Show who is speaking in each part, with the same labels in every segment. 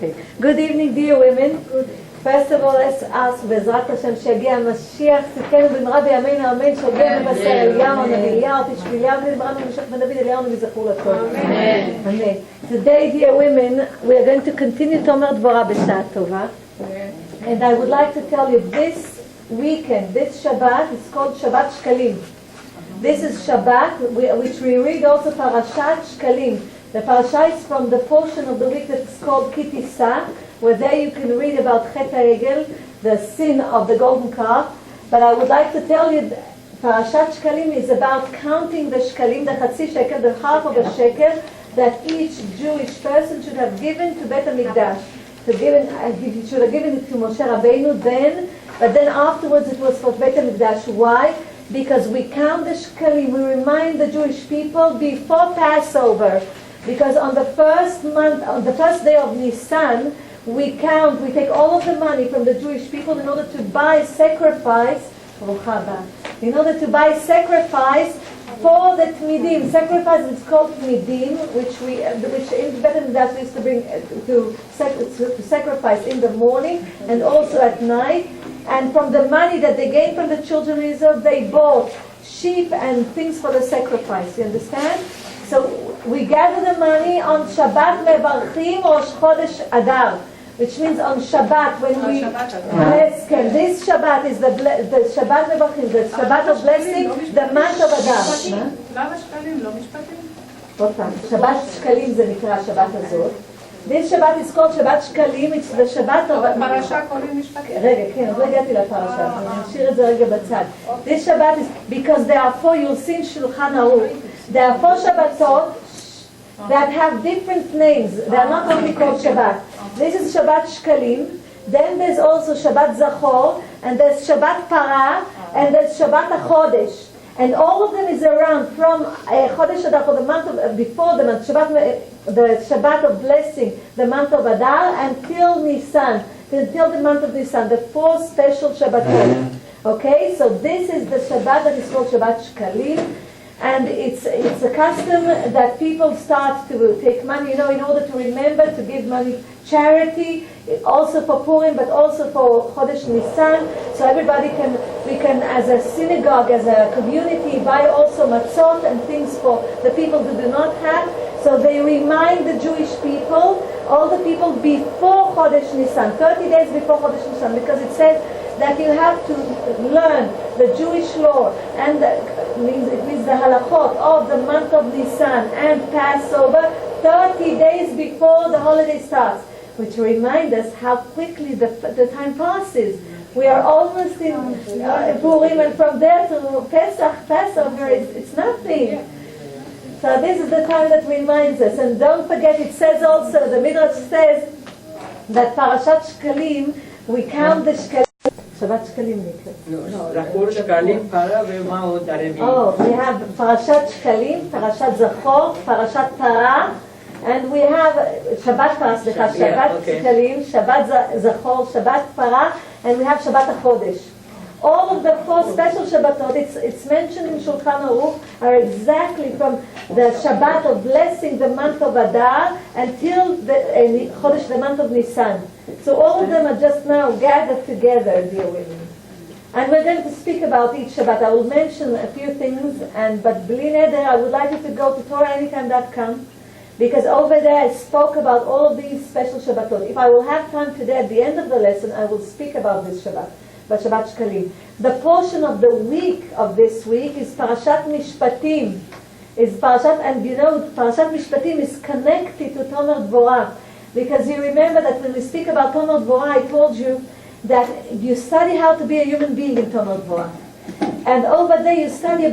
Speaker 1: Okay. Good evening, dear women. First of all, let's ask בעזרת השם שיגיע המשיח, צדקנו במהרה בימינו אמן, שהגיע מבשר אליהו, נביא אליהו, תשבי אליהו, נברא ממשך בן דוד אליהו, נביא זכור לטוב. Amen. Today, dear women, we are going to continue תומר דבורה בשעה טובה. And I would like to tell you this weekend, this Shabbat, is called Shabbat Shkalim. This is Shabbat, which we read also Parashat Shkalim. The parasha is from the portion of the week that is called Kitisa, where there you can read about Chet HaEgel, the sin of the golden calf. But I would like to tell you, Parashat Shkalim is about counting the Shkalim, the Chatzi Shekel, the half of a shekel, that each Jewish person should have given to Beit HaMikdash. He should have given it to Moshe Rabbeinu then, but then afterwards it was for Beit HaMikdash. Why? Because we count the Shkalim, we remind the Jewish people before Passover. Because on the first day of Nisan, we take all of the money from the Jewish people in order to buy sacrifice, for the Tmidim. Sacrifice is called Tmidim, which in Beit HaMikdash we used to bring to sacrifice in the morning and also at night. And from the money that they gained from the children of Israel, they bought sheep and things for the sacrifice. You understand? So we gather the money on Shabbat Mevarchim Rosh Chodesh Adar, which means on Shabbat when we bless. This Shabbat is the Shabbat Mevarchim, the Shabbat of blessing, the month of Adar.
Speaker 2: למה שקלים? לא משפטים?
Speaker 1: עוד פעם, שבת שקלים זה נקרא שבת הזאת. This Shabbat is called Shabbat Shkalim, it's the Shabbat of...
Speaker 2: פרשה קוראים משפטים.
Speaker 1: רגע, כן, עוד לא הגעתי לפרשה, אני אשאיר את זה רגע בצד. This Shabbat is, because there are four, you'll see in Shulchan Aruch, there are four Shabbatot that have different names. They are not only called Shabbat. This is Shabbat Shkalim, then there's also Shabbat Zachor, and there's Shabbat Para, and there's Shabbat HaChodesh. And all of them is around from Chodesh Adar, for the month of, before the month, the Shabbat of blessing, the month of Adar, until Nisan, until the month of Nisan, the four special Shabbatot. Okay, so this is the Shabbat that is called Shabbat Shkalim. And it's a custom that people start to take money, in order to remember to give money, charity, also for Purim, but also for Chodesh Nisan. So everybody we can, as a synagogue, as a community, buy also matzot and things for the people who do not have. So they remind the Jewish people, all the people before Chodesh Nisan, 30 days before Chodesh Nisan, because it says that you have to learn the Jewish law, and it means the halachot of the month of Nisan and Passover 30 days before the holiday starts, which reminds us how quickly the time passes. We are almost in Purim, and from there to Passover, it's nothing. So this is the time that reminds us. And don't forget, it says also, the Midrash says that Parashat Shkalim, we count the Shkalim. Shabbat Shkalim,
Speaker 3: Zachor, Shkalim, Para, ומה עוד הרביעי?
Speaker 1: Oh, we have Parashat Shkalim, Parashat Zachor, Parashat Para, and we have Shabbat Para, Shabbat Shkalim, Shabbat Zachor, Shabbat Para, and we have Shabbat HaChodesh. All of the four special Shabbatot, it's mentioned in Shulchan Aruch, are exactly from the Shabbat of blessing, the month of Adar, until the Chodesh, the month of Nisan. So all of them are just now gathered together, dear women. And we're going to speak about each Shabbat. I will mention a few things, but Bli Neder, I would like you to go to TorahAnytime.com, because over there I spoke about all of these special Shabbatot. If I will have time today at the end of the lesson, I will speak about this Shabbat. But Shabbat Shkalim. The portion of the week of this week is Parashat Mishpatim. And Parashat Mishpatim is connected to Tomer Devora. Because you remember that when we speak about Tomer Devora, I told you that you study how to be a human being in Tomer Devora. And over there you study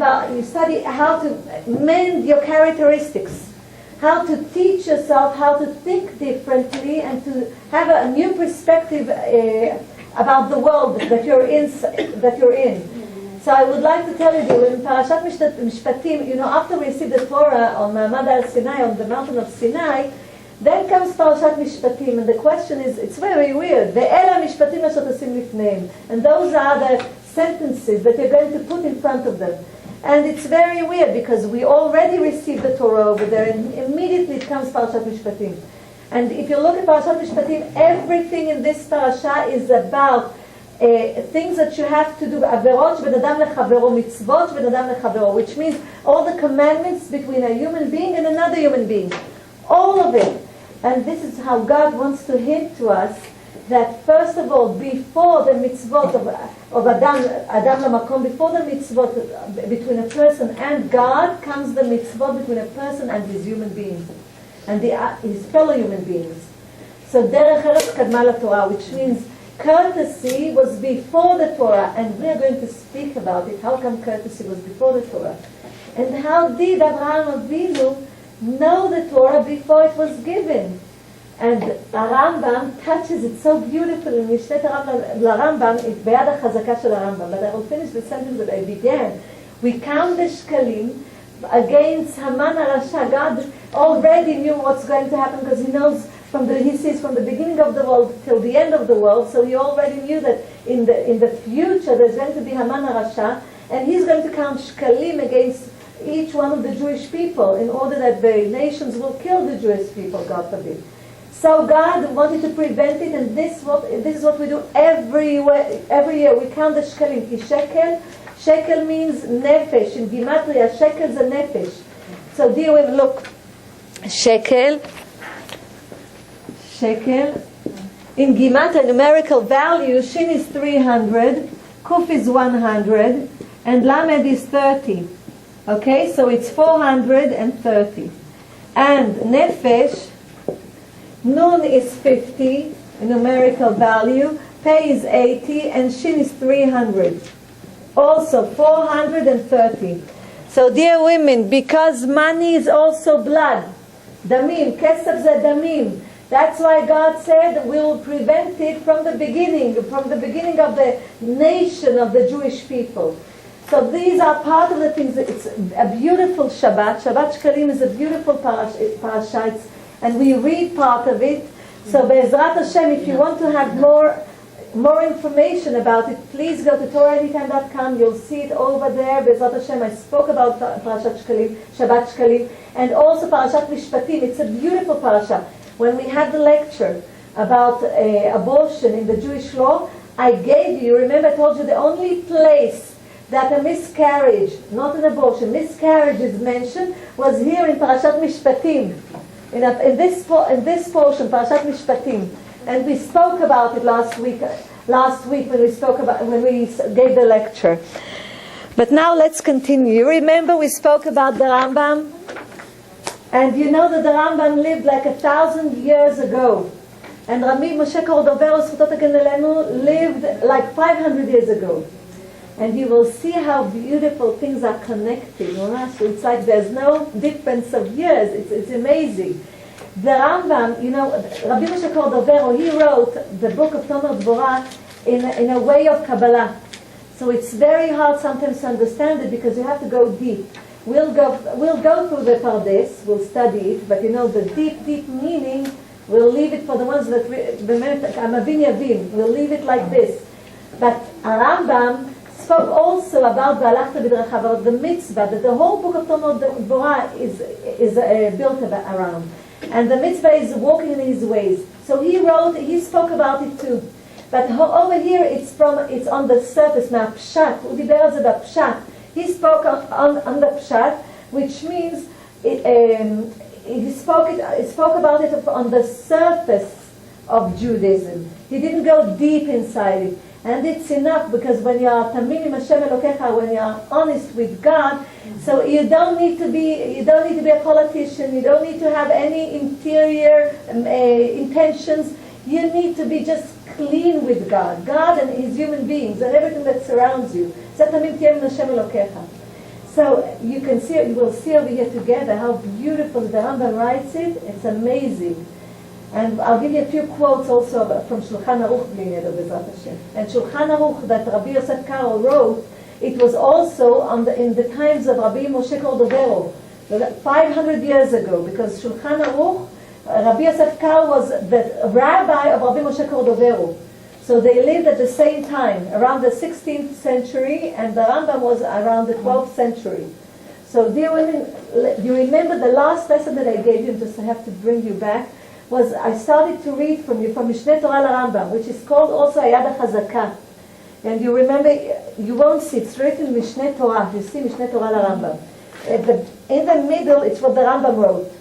Speaker 1: how to mend your characteristics, how to teach yourself how to think differently and to have a new perspective about the world that you're in. So I would like to tell you that in Parashat Mishpatim, after we receive the Torah on Ma'amad al-Sinai, on the mountain of Sinai, then comes Parashat Mishpatim, and the question is, it's very weird. Ve'ela Mishpatim asher tasim lifneim. And those are the sentences that you're going to put in front of them. And it's very weird because we already received the Torah over there, and immediately it comes Parashat Mishpatim. And if you look at Parashat Mishpatim, everything in this parasha is about things that you have to do, averot sheben adam lechavero, mitzvot sheben adam lechavero, which means all the commandments between a human being and another human being. All of it. And this is how God wants to hint to us that first of all, before the mitzvot of Adam Lamakom, before the mitzvot between a person and God, comes the mitzvot between a person and his human beings, and his fellow human beings. So derech eretz kadma laTorah, which means courtesy was before the Torah, and we are going to speak about it. How come courtesy was before the Torah? And how did Abraham Avinu know the Torah before it was given? And LRambam touches it so beautifully in Mishneh LRambam, it's ביד החזקה של LRambam. But I will finish the sentence that I began. We count the shkalim against Haman HaRasha. God already knew what's going to happen because he knows he sees from the beginning of the world till the end of the world. So he already knew that in the future there's going to be Haman HaRasha, and he's going to count shkalim against each one of the Jewish people in order that the nations will kill the Jewish people, God forbid. So God wanted to prevent it, and this is what we do every year. We count the shkalim. Shekel means nefesh. In Gematria, shekel is a nefesh. So dear women, look. Shekel. In Gematria, numerical value, Shin is 300, Kuf is 100, and Lamed is 30. Okay, so it's 430. And nefesh, Nun is 50, in numerical value, Pei is 80, and Shin is 300. Also 430. So dear women, because money is also blood, damim, kesef ze damim. That's why God said we will prevent it from the beginning of the nation of the Jewish people. So these are part of the things. It's a beautiful Shabbat. Shabbat Shkalim is a beautiful parasha. And we read part of it. So Be'ezrat Hashem, if you want to have more information about it, please go to TorahAnytime.com. You'll see it over there. Be'ezrat Hashem, I spoke about Parashat Shkalim, Shabbat Shkalim, and also Parashat Mishpatim. It's a beautiful parasha. When we had the lecture about abortion in the Jewish law, I gave you, remember I told you the only place that a miscarriage, not an abortion, miscarriage is mentioned, was here in Parashat Mishpatim. In this portion, Parashat Mishpatim, and we spoke about it last week when we gave the lecture. But now let's continue. You remember we spoke about the Rambam, and you know that the Rambam lived like 1,000 years ago, and Rabbi Moshe Cordovero Zchuto Tagin Elenu lived like 500 years ago. And you will see how beautiful things are connected. It's like there's no difference of years. It's amazing. The Rambam, Rabbi Moshe Cordovero, he wrote the book of Devora in a way of Kabbalah. So it's very hard sometimes to understand it because you have to go deep. We'll go through the Pardes, we'll study it, but the deep meaning, we'll leave it for the ones that we'll leave it like this. But Rambam spoke also about the mitzvah, that the whole book of Devora is built around. And the mitzvah is walking in his ways. So he spoke about it too. But over here it's on the surface. Now pshat, pshat. He spoke on the pshat, which means he spoke about it on the surface of Judaism. He didn't go deep inside it. And it's enough because when you are tamim Hashem Elokecha, when you are honest with God, so you don't need to be a politician. You don't need to have any interior intentions. You need to be just clean with God and His human beings and everything that surrounds you. So you will see over here together how beautiful the Rambam writes it. It's amazing. And I'll give you a few quotes also from Shulchan Aruch B'Zrat Hashem. And Shulchan Aruch that Rabbi Yosef Karo wrote, it was also in the times of Rabbi Moshe Cordovero, 500 years ago, because Shulchan Aruch, Rabbi Yosef Karo was the rabbi of Rabbi Moshe Cordovero. So they lived at the same time, around the 16th century, and the Rambam was around the 12th century. So dear women, you remember the last lesson that I gave you, just I have to bring you back, was I started to read from Mishneh Torah LRambam, which is called also Hayad HaChazaka. And you remember, you won't see, it's written Mishneh Torah. You see Mishneh Torah LRambam. In the middle, it's what the Rambam wrote.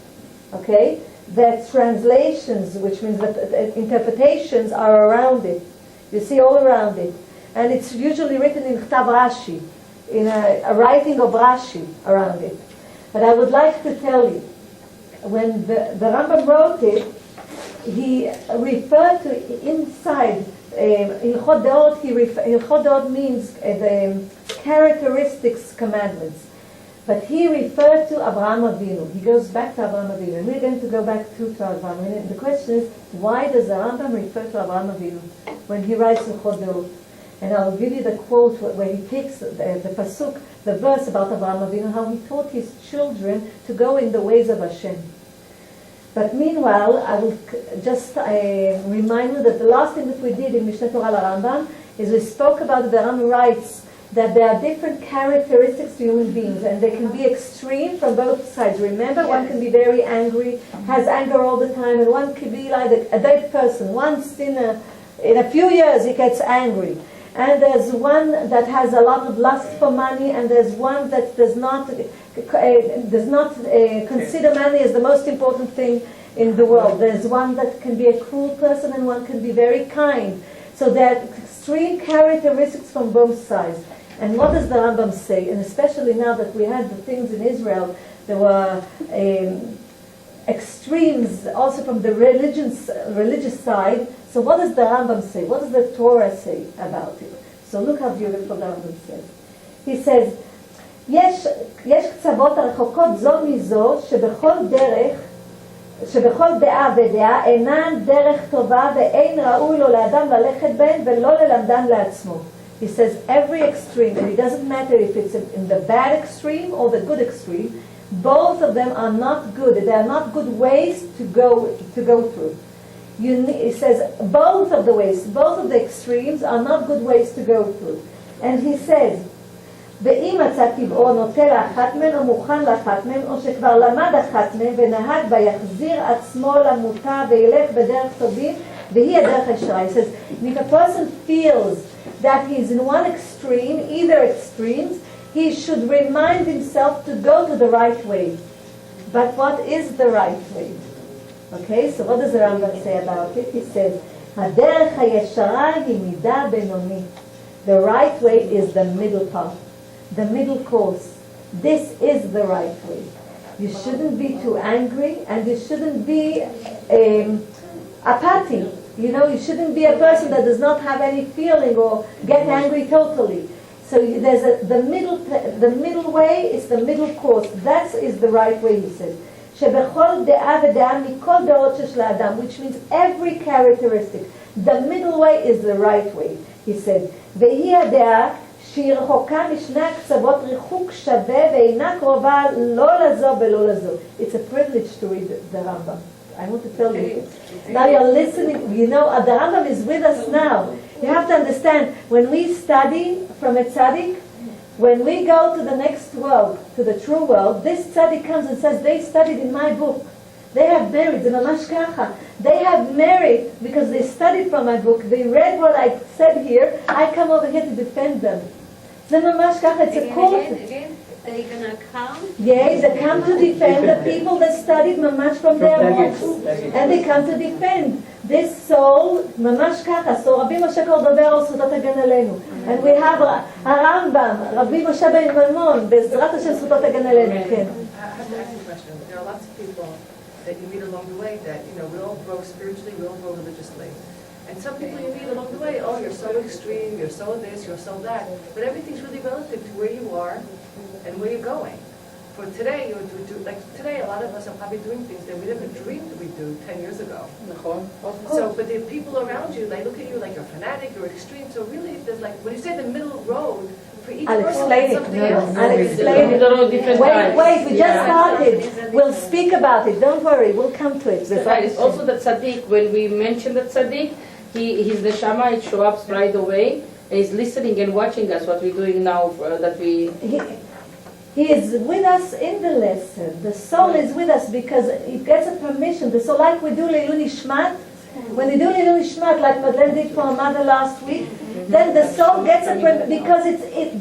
Speaker 1: Okay? The translations, which means that interpretations, are around it. You see all around it. And it's usually written in Chtav Rashi, in a writing of Rashi around it. But I would like to tell you, when the Rambam wrote it, he referred to inside Hilchot Deot. Hilchot Deot means the characteristics commandments. But he referred to Abraham Avinu. He goes back to Abraham Avinu. And we're going to go back to Abraham. And the question is, why does the Rambam refer to Abraham Avinu when he writes Hilchot Deot? And I'll give you the quote where he takes the pasuk, the verse about Abraham Avinu, how he taught his children to go in the ways of Hashem. But meanwhile, I will just remind you that the last thing that we did in Mishneh Torah LRambam is we spoke about the Rambam writes that there are different characteristics to human beings, and they can be extreme from both sides. Remember, one can be very angry, has anger all the time, and one can be like a dead person. Once in a few years he gets angry. And there's one that has a lot of lust for money, and there's one that does not consider money as the most important thing in the world. There's one that can be a cruel person, and one can be very kind. So there are extreme characteristics from both sides. And what does the Rambam say? And especially now that we had the things in Israel, there were extremes also from the religious side. So what does the Rambam say? What does the Torah say about it? So look how beautiful the Rambam says. He says, יש קצוות הרחוקות זו מזו שבכל דעה ודעה אינן דרך טובה ואין ראוי לו לאדם ללכת בהן ולא ללמדן לעצמו. He says every extreme, and it doesn't matter if it's in the bad extreme or the good extreme, both of them are not good. They are not good ways to go through. He says both of the ways, both of the extremes are not good ways to go through. And he says, ואם מצא טבעו נוטה לאחת מהן או מוכן לאחת מהן או שכבר למד אחת מהן ונהג בה יחזיר עצמו למוטה וילך בדרך טובים והיא הדרך הישרה. He says, if a person feels that he's in one extreme, either extremes, he should remind himself to go to the right way. But what is the right way? Okay, so what does the Rambam say about it? He says, הדרך הישרה היא מידה בינונית. The right way is the middle path, the middle course. This is the right way. You shouldn't be too angry, and you shouldn't be apathy. You know, you shouldn't be a person that does not have any feeling or get angry totally. So there's the middle way is the middle course. That is the right way, he says. שבכל דעה ודעה מכל דעות שיש לאדם, which means every characteristic. The middle way is the right way, he said. והיא הדעה שהיא רחוקה משני הקצוות ריחוק שווה ואינה קרובה לא לזו ולא לזו. It's a privilege to read the Rambam. I want to tell you. Now you're listening, you know, the Rambam is with us now. You have to understand, when we study from a tzaddik, when we go to the next world, to the true world, this tzaddik comes and says, they studied in my book. They have merit, זה ממש ככה. They have merit because they studied from my book. They read what I said here. I come over here to defend them. זה ממש ככה, it's a court.
Speaker 4: Are they going to come?
Speaker 1: Yes, they come to defend the people that studied mamash from their books. And they come to defend this soul, mamash kaka. So Rabbi Moshe Kordover זכותות הגן עלינו. And we have LRambam, Rabbi Moshe ben Maimon, בעזרת השם זכותות הגן עלינו. כן.
Speaker 2: I have to ask you a question. There are lots of people that you meet along the way that, you know, we all grow spiritually, we all grow religiously. And some people you meet along the way, oh, you're so extreme, you're so this, you're so that. But everything's really relative to where you are and where you're going. For today, like today, a lot of us are probably doing things that we never dreamed we'd do 10 years ago. So, but the people around you, they look at you like you're a fanatic, you're extreme. So really, there's like, when you say the middle road, for each
Speaker 1: I'll
Speaker 2: person,
Speaker 1: explain
Speaker 2: it's
Speaker 1: it.
Speaker 2: something
Speaker 1: No,
Speaker 2: else.
Speaker 1: I'll explain it. Wait, we just started. We'll speak about it. Don't worry, we'll come to it.
Speaker 5: It's also the tzaddik. When we mention the tzaddik, his neshama, it shows up right away. And he's listening and watching us, what we're doing now,
Speaker 1: He is with us in the lesson. The soul is with us because it gets a permission. So like we do Leilun Ishmat, when we do Leilun Ishmat, like Madeleine did for her mother last week, then the soul gets a permission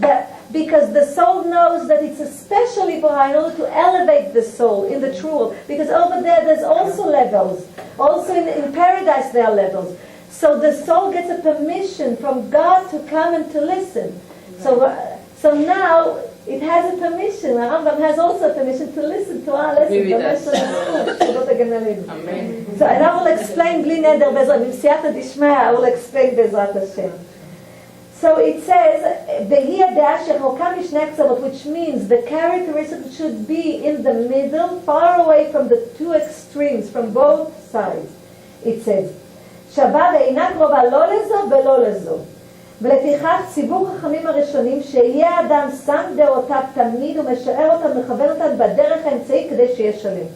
Speaker 1: because the soul knows that it's especially for her in order to elevate the soul in the true. Because over there's also levels. Also in paradise there are levels. So the soul gets a permission from God to come and to listen. So now it has a permission. LRambam has also a permission to listen to our lesson.
Speaker 5: Amen.
Speaker 1: So and I will explain bli neder bezrat b'siyata dishmaya. I will explain bezrat Hashem. So it says behi hada'ah shechoka mishne ktzavot, which means the characteristic should be in the middle, far away from the two extremes, from both sides. It says שווה ואינה קרובה לא לזו ולא לזו. ולפיכך ציבור חכמים הראשונים שיהיה אדם שם דעותיו תמיד ומשער אותם מכוון אותם בדרך האמצעי כדי שיהיה שלם.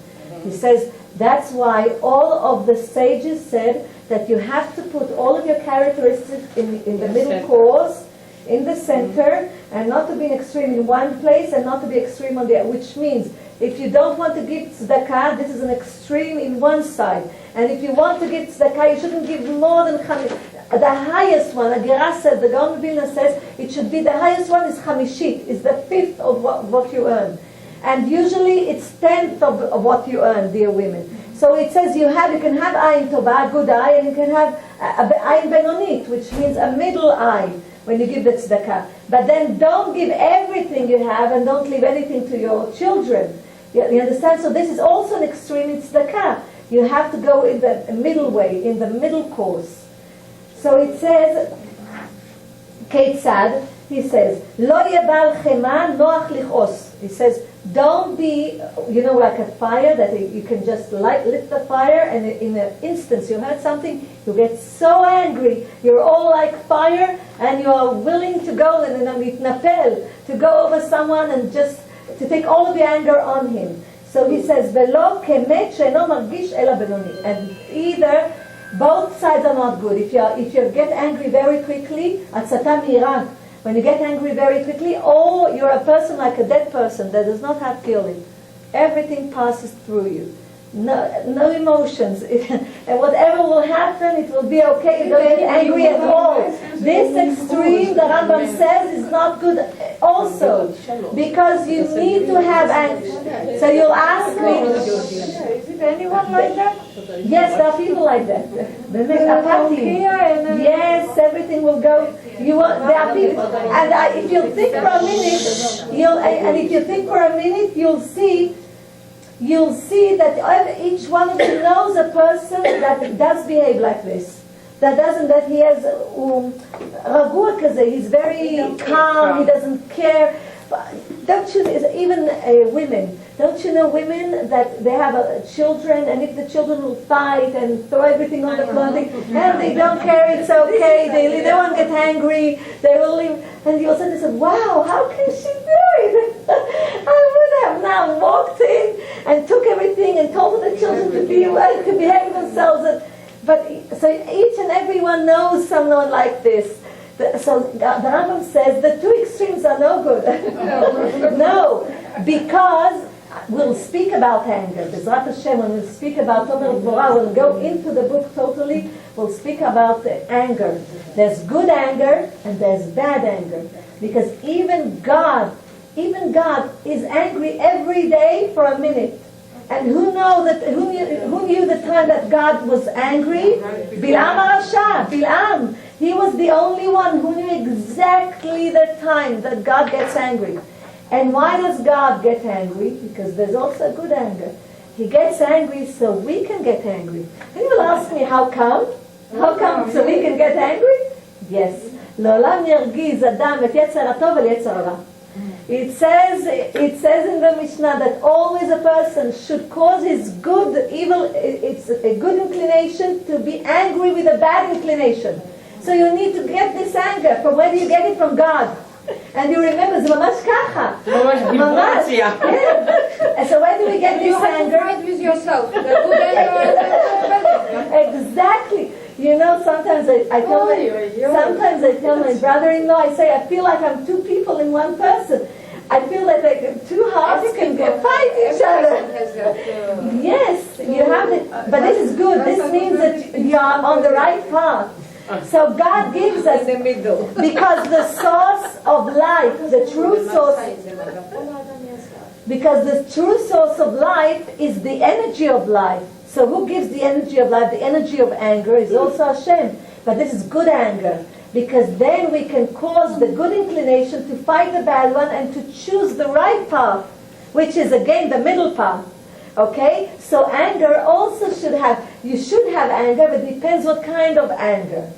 Speaker 1: He says that's why all of the sages said that you have to put all of your characteristics in the middle course, in the center, and not to be an extreme in one place and not to be extreme on the other, which means if you don't want to give tzedakah, this is an extreme in one side. And if you want to give tzedakah, you shouldn't give more than the highest one. Agira says, the Gaon of Vilna says, it should be the highest one is chamishit, is the fifth of what you earn. And usually it's tenth of what you earn, dear women. So it says you can have ayin tova, a good eye, and you can have ayin benonit, which means a middle eye when you give the tzedakah. But then don't give everything you have and don't leave anything to your children. You understand? So this is also an extreme in tzedakah. You have to go in the middle way, in the middle course. So it says, Ketzad, he says, Lo yebal chema noach lichos. He says, don't be, like a fire that you can just lit the fire and in an instance you heard something, you get so angry, you're all like fire and you are willing to go and to go over someone and just to take all of your anger on him. So he says, "Velo kemet she'eno margish ela benoni." And either both sides are not good. If you get angry very quickly, atzata mira. When you get angry very quickly, or you're a person like a dead person that does not have feeling. Everything passes through you. No emotions. And whatever will happen, it will be okay. You don't get angry at all. This extreme, the LRambam says, is not good also. Because you need to have anger. So you'll ask me,
Speaker 6: is it anyone like that?
Speaker 1: Yes, there are people like that. Yes, everything will go. There are people, and if you think for a minute, you'll see that each one of you knows a person that does behave like this. That he has ragua kaze. He's very calm. He doesn't care. Don't you, even women, don't you know women that they have children, and if the children will fight and throw everything on the floor, and they don't care, it's okay, they won't get angry, they will leave, and you also say, wow, how can she do it? I would have now walked in and took everything and told the children to behave themselves. So each and everyone knows someone like this. So the LRambam says the two extremes are no good. No, because we'll speak about anger. Bezrat Hashem, when we'll speak about Devora, we'll go into the book totally, we'll speak about the anger. There's good anger and there's bad anger. Because even God is angry every day for a minute. And who knew the time that God was angry? Bilam Arasha, Bilam. He was the only one who knew exactly the time that God gets angry. And why does God get angry? Because there's also good anger. He gets angry so we can get angry. And you will ask me, how come? How come so we can get angry? Yes. L'olam yargiz adam et yetzer hatov vel yetzer hara. It says in the Mishnah that always a person should cause his it's a good inclination to be angry with a bad inclination. So you need to get this anger. From where do you get it? From God. And you remember, זה ממש ככה. ממש. And so where do we get this anger?
Speaker 6: You have to fight with yourself. The good anger.
Speaker 1: Exactly. Sometimes I tell my brother-in-law, I say, I feel like I'm two people in one person. I feel that like two hearts can fight each other. Yes, you have it. But this is good. This means that you are on the right path. So God gives us,
Speaker 6: In the middle.
Speaker 1: because the source of life, the true source, because the true source of life is the energy of life. So who gives the energy of life? The energy of anger is also Hashem. But this is good anger, because then we can cause the good inclination to fight the bad one and to choose the right path, which is again the middle path. Okay? So anger also you should have anger, but it depends what kind of anger.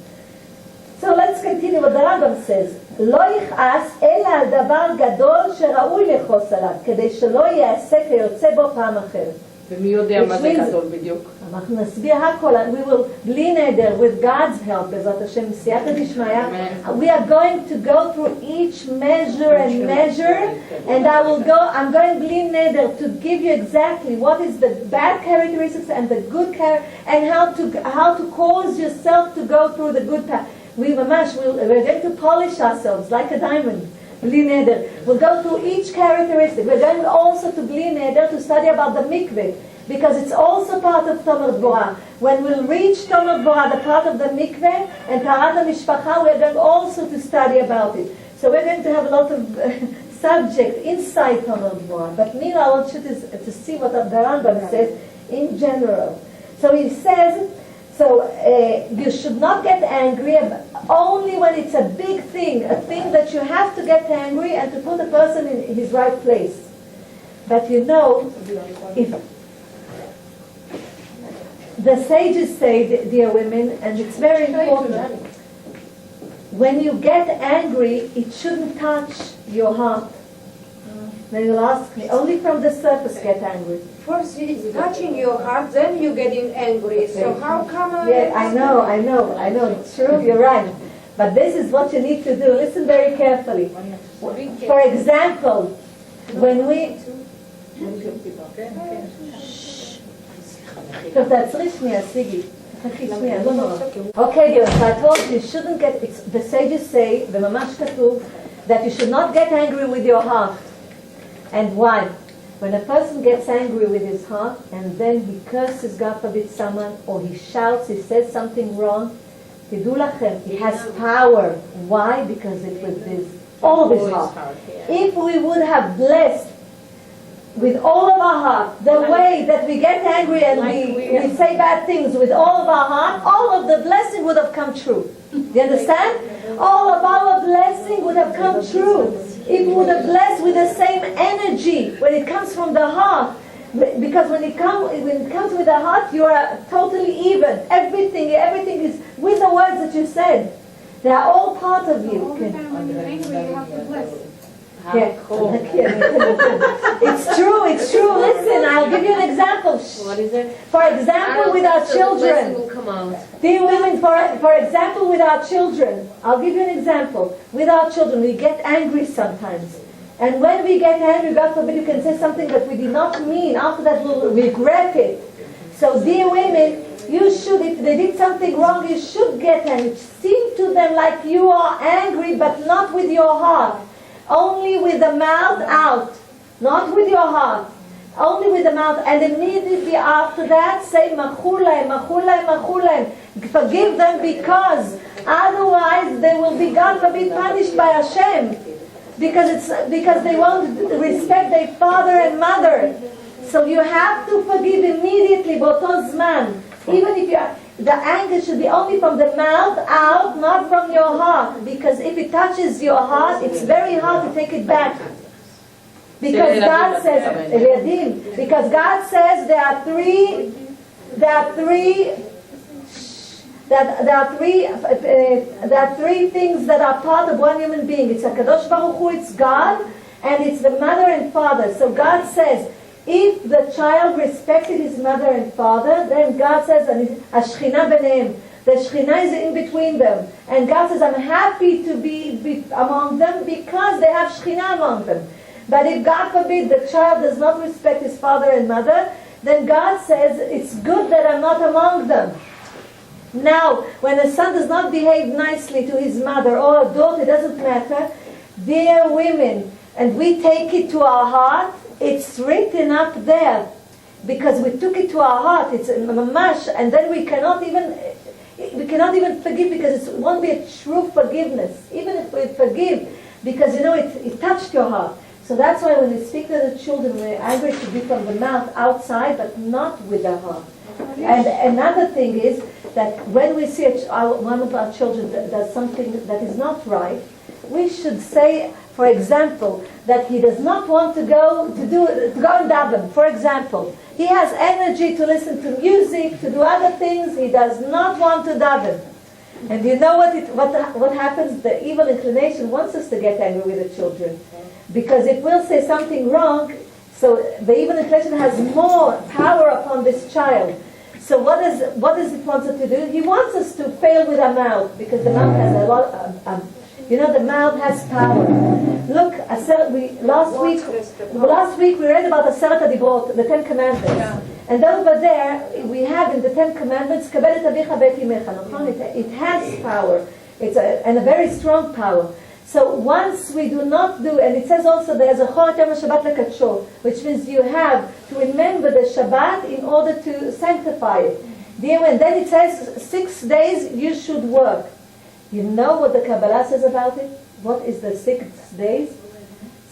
Speaker 1: So let's continue what the LRambam says. לא יכעס אלא על דבר גדול שראוי לכעוס עליו, כדי שלא יעשה כיוצא בו פעם אחרת.
Speaker 5: ומי יודע מה זה גדול בדיוק?
Speaker 1: אנחנו נסביר הכל, we will בלי נדר, with God's help, בעזרת השם, סייעתא דשמיא, we are going to go through each measure and measure, and I'm going בלי נדר to give you exactly what is the bad characteristics and the good character, and how to cause yourself to go through the good path. We're going to polish ourselves like a diamond. Bli neder. We'll go through each characteristic. We're going also to Bli neder to study about the mikveh, because it's also part of Tomer Devora. When we'll reach Tomer Devora, the part of the mikveh and Taharat HaMishpacha, we're going also to study about it. So we're going to have a lot of subject inside Tomer Devora. But meanwhile, I want you to see what the LRambam says in general. So he says, you should not get angry only when it's a big thing, a thing that you have to get angry and to put a person in his right place. But if the sages say, dear women, and it's very important, when you get angry, it shouldn't touch your heart. Then you'll ask me, only from the surface get angry.
Speaker 6: First it's touching your heart, then you're getting angry. So how come
Speaker 1: Yeah, I know. It's true, you're right. But this is what you need to do. Listen very carefully. For example, when we... Okay, dear, so I told you shouldn't get... the sages say, בממש כתוב, that you should not get angry with your heart. And why? When a person gets angry with his heart and then he curses, God forbid, someone, or he shouts, he says something wrong, תדעו לכם, he has power. Why? Because it was all of his heart. If we would have blessed with all of our heart the way that we get angry and we say bad things with all of our heart, all of the blessing would have come true. Do you understand? All of our blessing would have come true. If we would have blessed with the same energy when it comes from the heart. Because when it comes with the heart, you are totally even. Everything is with the words that you said. They are all part of you. Okay. Yeah. It's true. Listen, I'll give you an example.
Speaker 5: What is it?
Speaker 1: For example, with our children. Dear women, for example, with our children. I'll give you an example. With our children, we get angry sometimes. And when we get angry, God forbid, you can say something that we did not mean. After that, we'll regret it. So, dear women, you should, if they did something wrong, you should get angry. Seem to them like you are angry, but not with your heart. Only with the mouth out. Not with your heart. Only with the mouth. And immediately after that, say, Machulay, Machulay, Machulay. Forgive them, because otherwise they will be, God forbid, punished by Hashem. Because they won't respect their father and mother. So you have to forgive immediately, באותו זמן. Even if the anger should be only from the mouth out, not from your heart. Because if it touches your heart, it's very hard to take it back. Because God says, there are three things that are part of one human being. It's HaKadosh Baruch Hu, it's God, and it's the mother and father. So God says, if the child respected his mother and father, then God says, Ashchina b'neim, the Shechina is in between them. And God says, I'm happy to be among them because they have Shechina among them. But if, God forbid, the child does not respect his father and mother, then God says, it's good that I'm not among them. Now, when a son does not behave nicely to his mother or a daughter, it doesn't matter. Dear women, and we take it to our heart, it's written up there. Because we took it to our heart, it's a mamash, and then we cannot even forgive, because it won't be a true forgiveness. Even if we forgive, because it touched your heart. So that's why when we speak to the children, we're angry to be from the mouth outside, but not with the heart. And another thing is that when we see one of our children does something that is not right, we should say, for example, that he does not want to go and daven. For example, he has energy to listen to music, to do other things. He does not want to daven. And you know what happens? The evil inclination wants us to get angry with the children, because if we'll say something wrong, so the evil inclination has more power upon this child. So what does it want us to do? He wants us to fail with our mouth, because the mouth has a lot. The mouth has power. Look, last week we read about the 10 Commandments. Yeah. And over there, we have in the 10 Commandments, it has power. And a very strong power. So once we do not do, and it says also there's a Chol Yom Shabbat Lekadsho, which means you have to remember the Shabbat in order to sanctify it. And then it says 6 days you should work. You know what the Kabbalah says about it? What is the 6 days?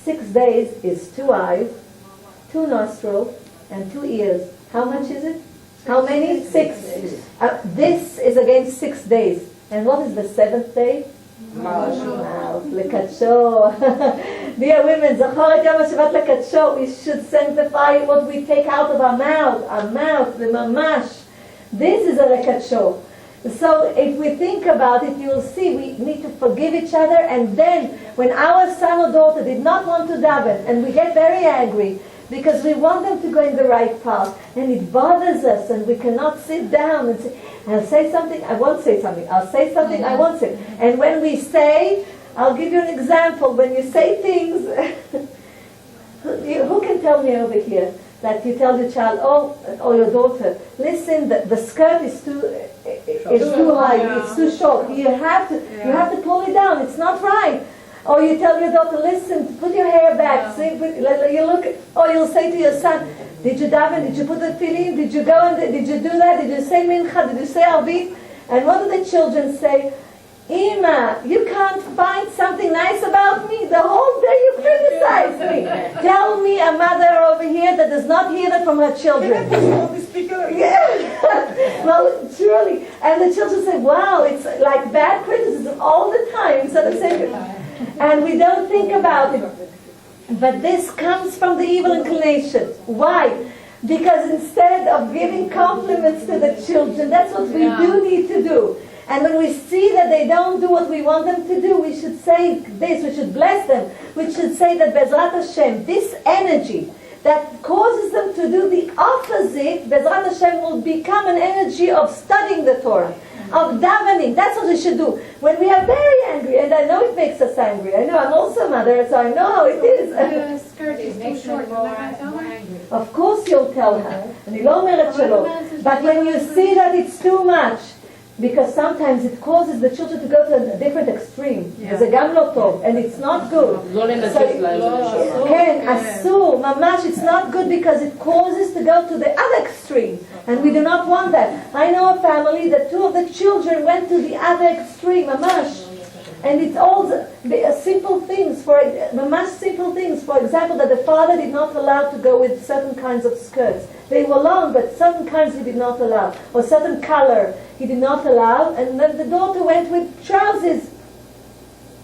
Speaker 1: 6 days is 2 eyes, 2 nostrils, and 2 ears. How much is it? How many? 6. This is against 6 days. And what is the 7th day? Mouth. Lekadsho. Dear women, Zachor et Yom HaShabbat Lekadsho. We should sanctify what we take out of our mouth, the mamash. This is a Lekadsho. So if we think about it, you'll see we need to forgive each other. And then when our son or daughter did not want to daven, and we get very angry because we want them to go in the right path, and it bothers us, and we cannot sit down and say, I'll say something, I won't say something, I'll say something, I won't say. And when we say, I'll give you an example, when you say things, who can tell me over here that you tell your child, or your daughter, listen, the skirt is too high, it's too short. You have to pull it down. It's not right. Or you tell your daughter, listen, put your hair back. Or you'll say to your son, did you daven? Did you put the tefillin? Did you go and did you do that? Did you say mincha? Did you say arvit? And what do the children say? Ima, you can't find something nice about me. The whole day you criticize me. Tell me a mother over here that does not hear that from her children. Yeah. Well, truly. And the children say, wow, it's like bad criticism all the time. Instead of saying, and we don't think about it. But this comes from the evil inclination. Why? Because instead of giving compliments to the children, that's what we do need to do. And when we see that they don't do what we want them to do, we should say this, we should bless them. We should say that Bezrat Hashem, this energy that causes them to do the opposite, Bezrat Hashem will become an energy of studying the Torah, of davening. That's what we should do. When we are very angry, and I know it makes us angry. I know, I'm also a mother, so I know how it is.
Speaker 6: The skirt is too short.
Speaker 1: Of course you'll tell her. אני לא אומרת שלא. But when you see that it's too much, because sometimes it causes the children to go to a different extreme. וזה גם לא טוב, and it's not good. כן, אסור, ממש, it's not good because it causes to go to the other extreme. And we do not want that. I know a family that 2 of the children went to the other extreme, mamash. And it's all simple things, mamash simple things. For example, that the father did not allow to go with certain kinds of skirts. They were long, but certain kinds he did not allow. Or certain color he did not allow. And then the daughter went with trousers.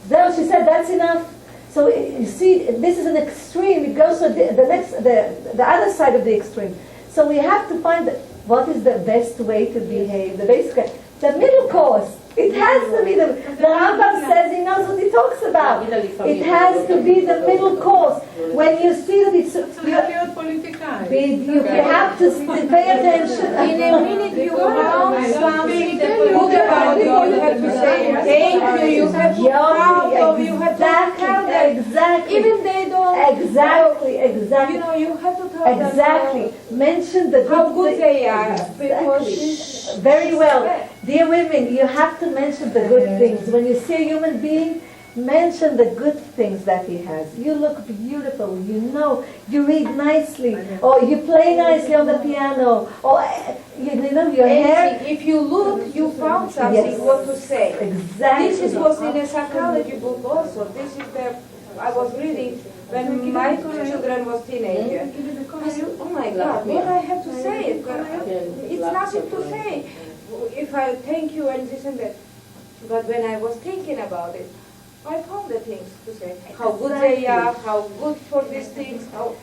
Speaker 1: There she said, that's enough. So you see, this is an extreme. It goes to the other side of the extreme. So we have to find what is the best way to behave. The middle course. It has to be the LRambam says he knows what he talks about. It has to be the middle course. When you see that it's you have to pay attention.
Speaker 6: In a minute you want something good about it. You have to say thank you. You have to be proud of. You have to tell them.
Speaker 1: Exactly.
Speaker 6: Even they don't.
Speaker 1: Exactly.
Speaker 6: You know, you have to tell them.
Speaker 1: Exactly. Mention the
Speaker 6: how good they are.
Speaker 1: Very well. Dear women, you have to mention the good things. When you see a human being, mention the good things that he has. You look beautiful, you read nicely, or you play nicely on the piano, or your hair.
Speaker 6: If you look, you found something what to say.
Speaker 1: Exactly.
Speaker 6: This was in a psychology book also. This is I was reading when my two children was teenagers. I said, oh my God, what I have to say? It's nothing to say. If I thank you and this and that. But when I was thinking about it, I found the things to say. How good they are, how good for these things, how...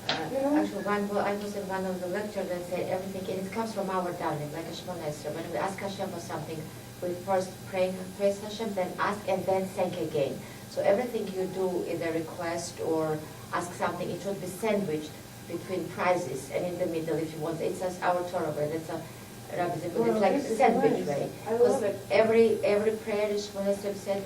Speaker 7: Actually, I was in one of the lectures that said everything, and it comes from our darling, like a Shemona Esrei. When we ask Hashem for something, we first praise Hashem, then ask, and then thank again. So everything you do, either request or ask something, it should be sandwiched between prizes, and in the middle, if you want. It's as our Torah, but it's a Rabbi Zebul, it's like a sandwich way. Because every prayer, Shemona Esrei said,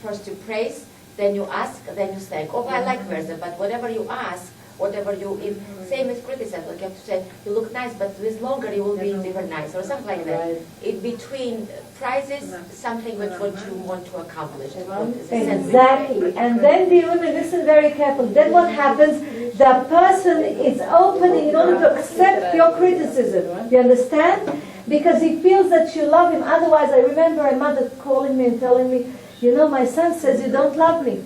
Speaker 7: first you praise, then you ask, then you thank. Oh, I like verse, but whatever you ask, whatever you, same as criticism, like you have to say, you look nice, but with longer you will be even nice, or something like that. In between prizes, something which what you want to accomplish.
Speaker 1: Exactly. And then the women listen very carefully. Then what happens? The person is opening in order to accept your criticism. You understand? Because he feels that you love him. Otherwise, I remember a mother calling me and telling me, my son says you don't love me.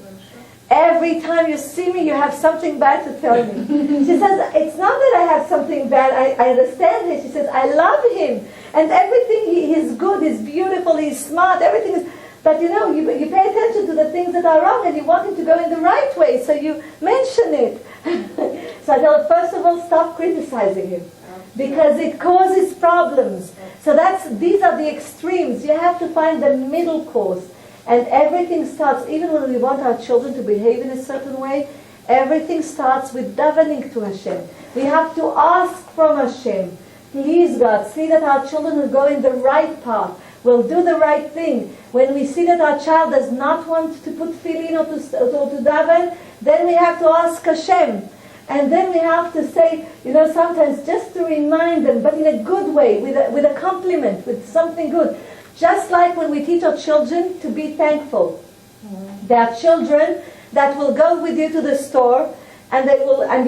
Speaker 1: Every time you see me, you have something bad to tell me. She says, it's not that I have something bad, I understand it. She says, I love him. And everything, he's good, he's beautiful, he's smart, everything is... But you pay attention to the things that are wrong and you want him to go in the right way, so you mention it. So I tell her, first of all, stop criticizing him. Because it causes problems. So these are the extremes. You have to find the middle course. And everything starts, even when we want our children to behave in a certain way, everything starts with davening to Hashem. We have to ask from Hashem, please God, see that our children will go in the right path, will do the right thing. When we see that our child does not want to put tefillin or to daven, then we have to ask Hashem. And then we have to say, sometimes just to remind them, but in a good way, with a compliment, with something good. Just like when we teach our children to be thankful. There are children that will go with you to the store and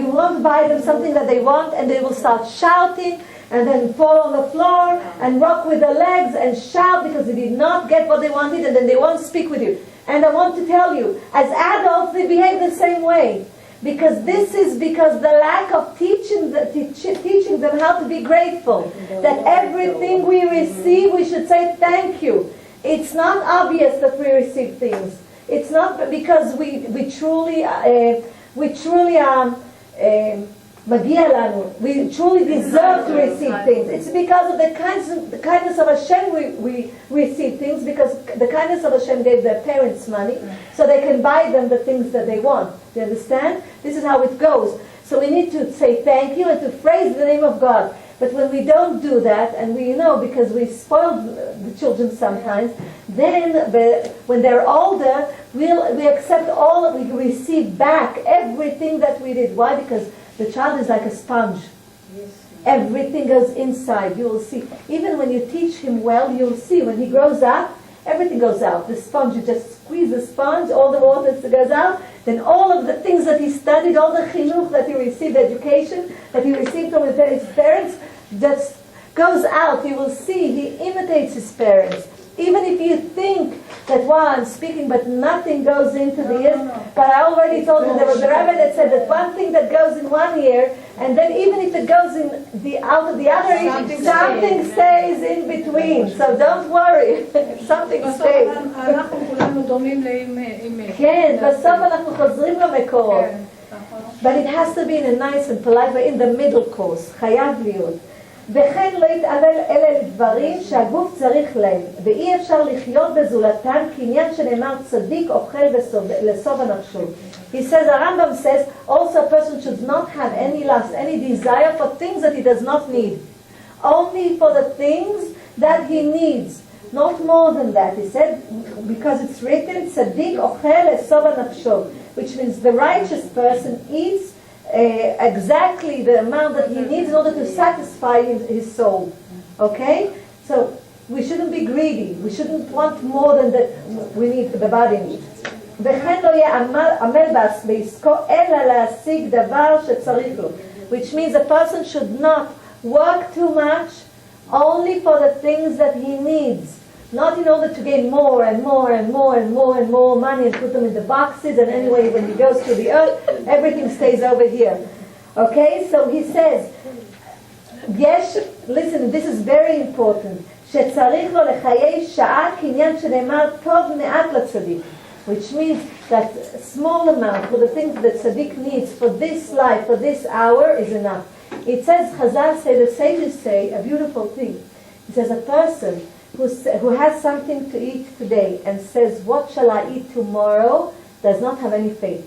Speaker 1: you won't buy them something that they want, and they will start shouting and then fall on the floor and rock with their legs and shout because they did not get what they wanted, and then they won't speak with you. And I want to tell you, as adults, they behave the same way. Because this is because the lack of teaching them how to be grateful. That everything we receive, we should say thank you. It's not obvious that we receive things. It's not because we truly Magia lanu. We truly deserve to receive things. It's because of the kindness of Hashem we receive things, because the kindness of Hashem gave their parents money so they can buy them the things that they want. Do you understand? This is how it goes. So we need to say thank you and to praise the name of God. But when we don't do that, and we because we spoil the children sometimes, then when they're older, we accept all, we receive back everything that we did. Why? Because the child is like a sponge. Yes. Everything goes inside. You will see. Even when you teach him well, you'll see when he grows up, everything goes out. The sponge, you just squeeze the sponge, all the water goes out. Then all of the things that he studied, all the chinuch that he received, education that he received from his parents, just goes out. You will see he imitates his parents. Even if you think that, wow, I'm speaking, but nothing goes into the ears. But I already told you, there was a rabbi that said that one thing that goes in one ear, and then even if it goes out of the other ear, something stays in between. So don't worry, something stays. כן, בסוף אנחנו חוזרים למקור. But it has to be in a nice and polite way, in the middle course. חייב להיות. וכן לא יתעלל אלה דברים שהגוף צריך להם, ואי אפשר לחיות בזולתם כעניין שנאמר צדיק אוכל לסוב הנפשו. He says, LRambam says, also a person should not have any lust, any desire for things that he does not need. Only for the things that he needs. Not more than that. He said, because it's written, tzaddik ochel lesov nafsho, which means the righteous person eats exactly the amount that he needs in order to satisfy his soul. Okay? So, we shouldn't be greedy. We shouldn't want more than we need, the body needs. וכן לא יעמל בעסקו אלא להשיג דבר שצריך לו. Which means a person should not work too much only for the things that he needs. Not in order to gain more and more and more and more and more money and put them in the boxes, and anyway when he goes to the earth, everything stays over here. Okay, so he says, listen, this is very important. שצריך לו לחיי שעה כעניין שנאמר טוב מעט לצדיק. Which means that a small amount for the things that tzaddik needs for this life, for this hour, is enough. It says, Chazal say, the sages say, a beautiful thing. It says, a person who has something to eat today and says, what shall I eat tomorrow, does not have any faith.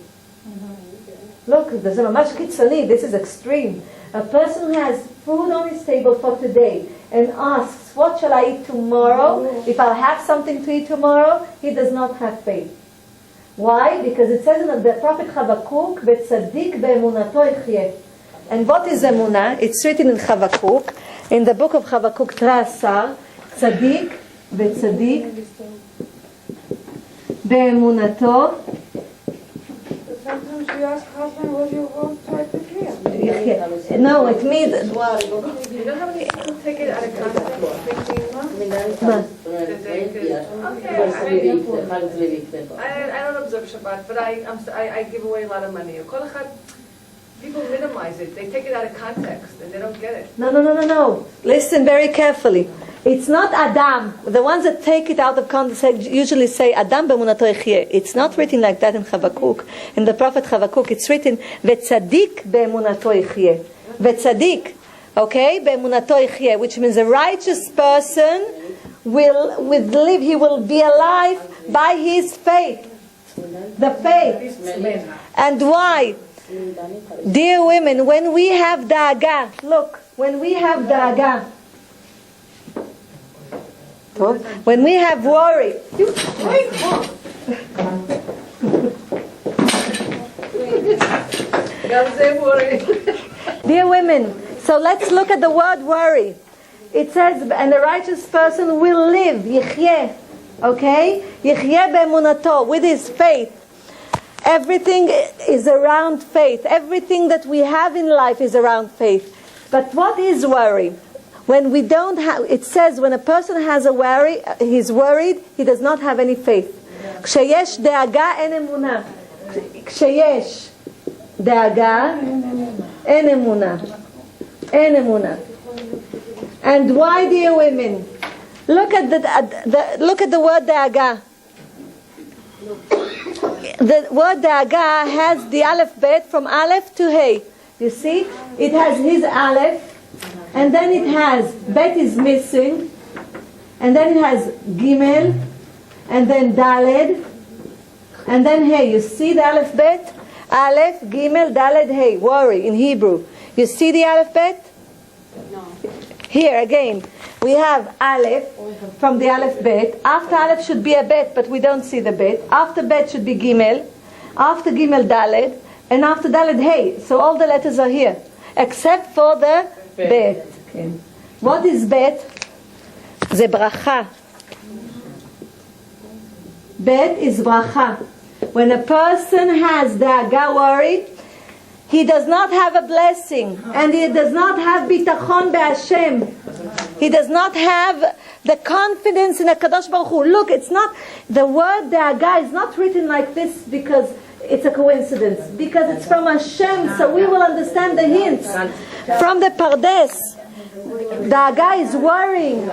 Speaker 1: Look, this is mamash kitzoni, this is extreme. A person who has food on his table for today and asks, what shall I eat tomorrow, if I'll have something to eat tomorrow, he does not have faith. Why? Because it says in the prophet Habakkuk, "Betzadik be'emunato yichyeh." And what is emunah? It's written in Habakkuk, in the book of Habakkuk, Trasar, Tzadik be'tzadik be'emunato.
Speaker 6: Sometimes you ask husband what you want to prepare.
Speaker 1: No, it means.
Speaker 2: You know how many people take it out of context, thinking, that they could, I don't observe Shabbat, but I give away a lot of money. People minimize it. They take it out of context and they don't get it.
Speaker 1: No. Listen very carefully. It's not Adam. The ones that take it out of context usually say Adam be'emunato yichyeh. It's not written like that in Habakkuk. In the prophet Habakkuk, it's written V'tzadik be'emunato yichyeh. V'tzadik, okay, be'emunato yichyeh, which means a righteous person will live. He will be alive by his faith. The faith. And why? Dear women, when we have da'aga, look, when we have da'aga, when we have worry, dear women, so let's look at the word worry. It says, and the righteous person will live, yichyeh, okay? Yichyeh be'emunato, with his faith. Everything is around faith. Everything that we have in life is around faith. But what is worry? When we don't have, it says when a person has a worry, he's worried, he does not have any faith. כשיש דאגה אין אמונה. כשיש דאגה אין אמונה. אין אמונה. And why, dear women? Look at the word דאגה. The word da'aga has the aleph bet from aleph to hey. You see? It has his aleph, and then it has bet is missing, and then it has gimel, and then daled, and then hey. You see the aleph bet? Aleph, gimel, daled, hey. Worry in Hebrew. You see the aleph bet? No. Here again. We have aleph from the aleph bet. After aleph should be a bet, but we don't see the bet. After bet should be gimel. After gimel daled, and after daled hey. So all the letters are here, except for the bet. Okay. What is bet? Ze bracha. Bet is bracha. When a person has da'aga, worry, he does not have a blessing, and he does not have bitachon be'Hashem. He does not have the confidence in HaKadosh Baruch Hu. Look, it's not, the word da'aga is not written like this because it's a coincidence. Because it's from Hashem, so we will understand the hints. From the Pardes, da'aga is worrying,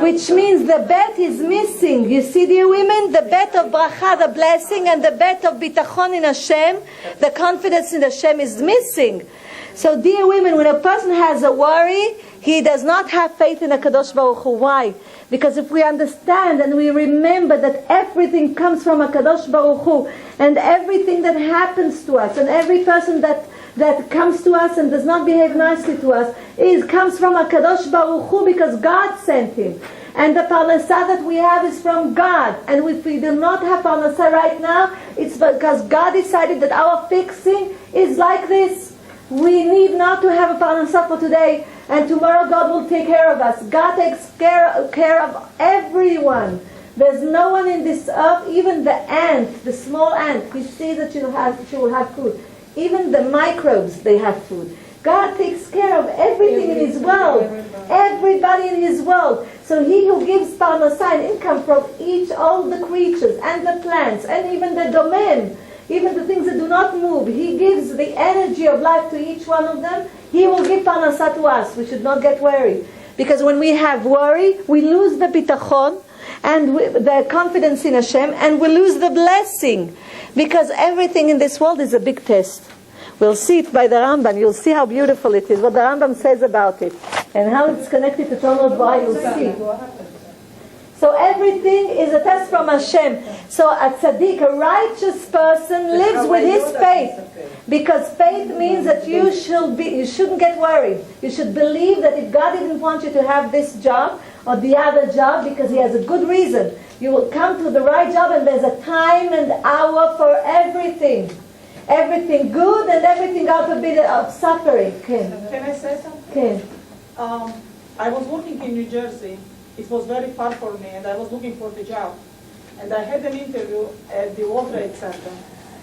Speaker 1: which means the bet is missing. You see, dear women, the bet of bracha, the blessing, and the bet of bitachon in Hashem, the confidence in Hashem is missing. So, dear women, when a person has a worry, he does not have faith in HaKadosh Baruch Hu. Why? Because if we understand and we remember that everything comes from HaKadosh Baruch Hu, and everything that happens to us, and every person that comes to us and does not behave nicely to us, comes from HaKadosh Baruch Hu, because God sent him. And the parnasah that we have is from God. And if we do not have parnasah right now, it's because God decided that our fixing is like this. We need not to have a parnasah for today. And tomorrow God will take care of us. God takes care of everyone. There's no one in this earth, even the ant, the small ant, we see that she will have food. Even the microbes, they have food. God takes care of everything in His world. Everybody in His world. So He who gives parnasah and income from all the creatures and the plants and even the domain, even the things that do not move, He gives the energy of life to each one of them. He will give parnasah to us. We should not get worried. Because when we have worry, we lose the bitachon and the confidence in Hashem, and we lose the blessing. Because everything in this world is a big test. We'll see it by the Rambam. You'll see how beautiful it is, what the Rambam says about it, and how it's connected to Torah. You'll see. So everything is a test from Hashem. So a tzaddik, a righteous person, lives with his faith. Because faith means that you shouldn't get worried. You should believe that if God didn't want you to have this job or the other job, because He has a good reason, you will come to the right job, and there's a time and hour for everything. Everything good and everything out a bit of suffering.
Speaker 8: Can I say something? I was working in New Jersey. It was very far for me, and I was looking for the job. And I had an interview at the World Trade Center,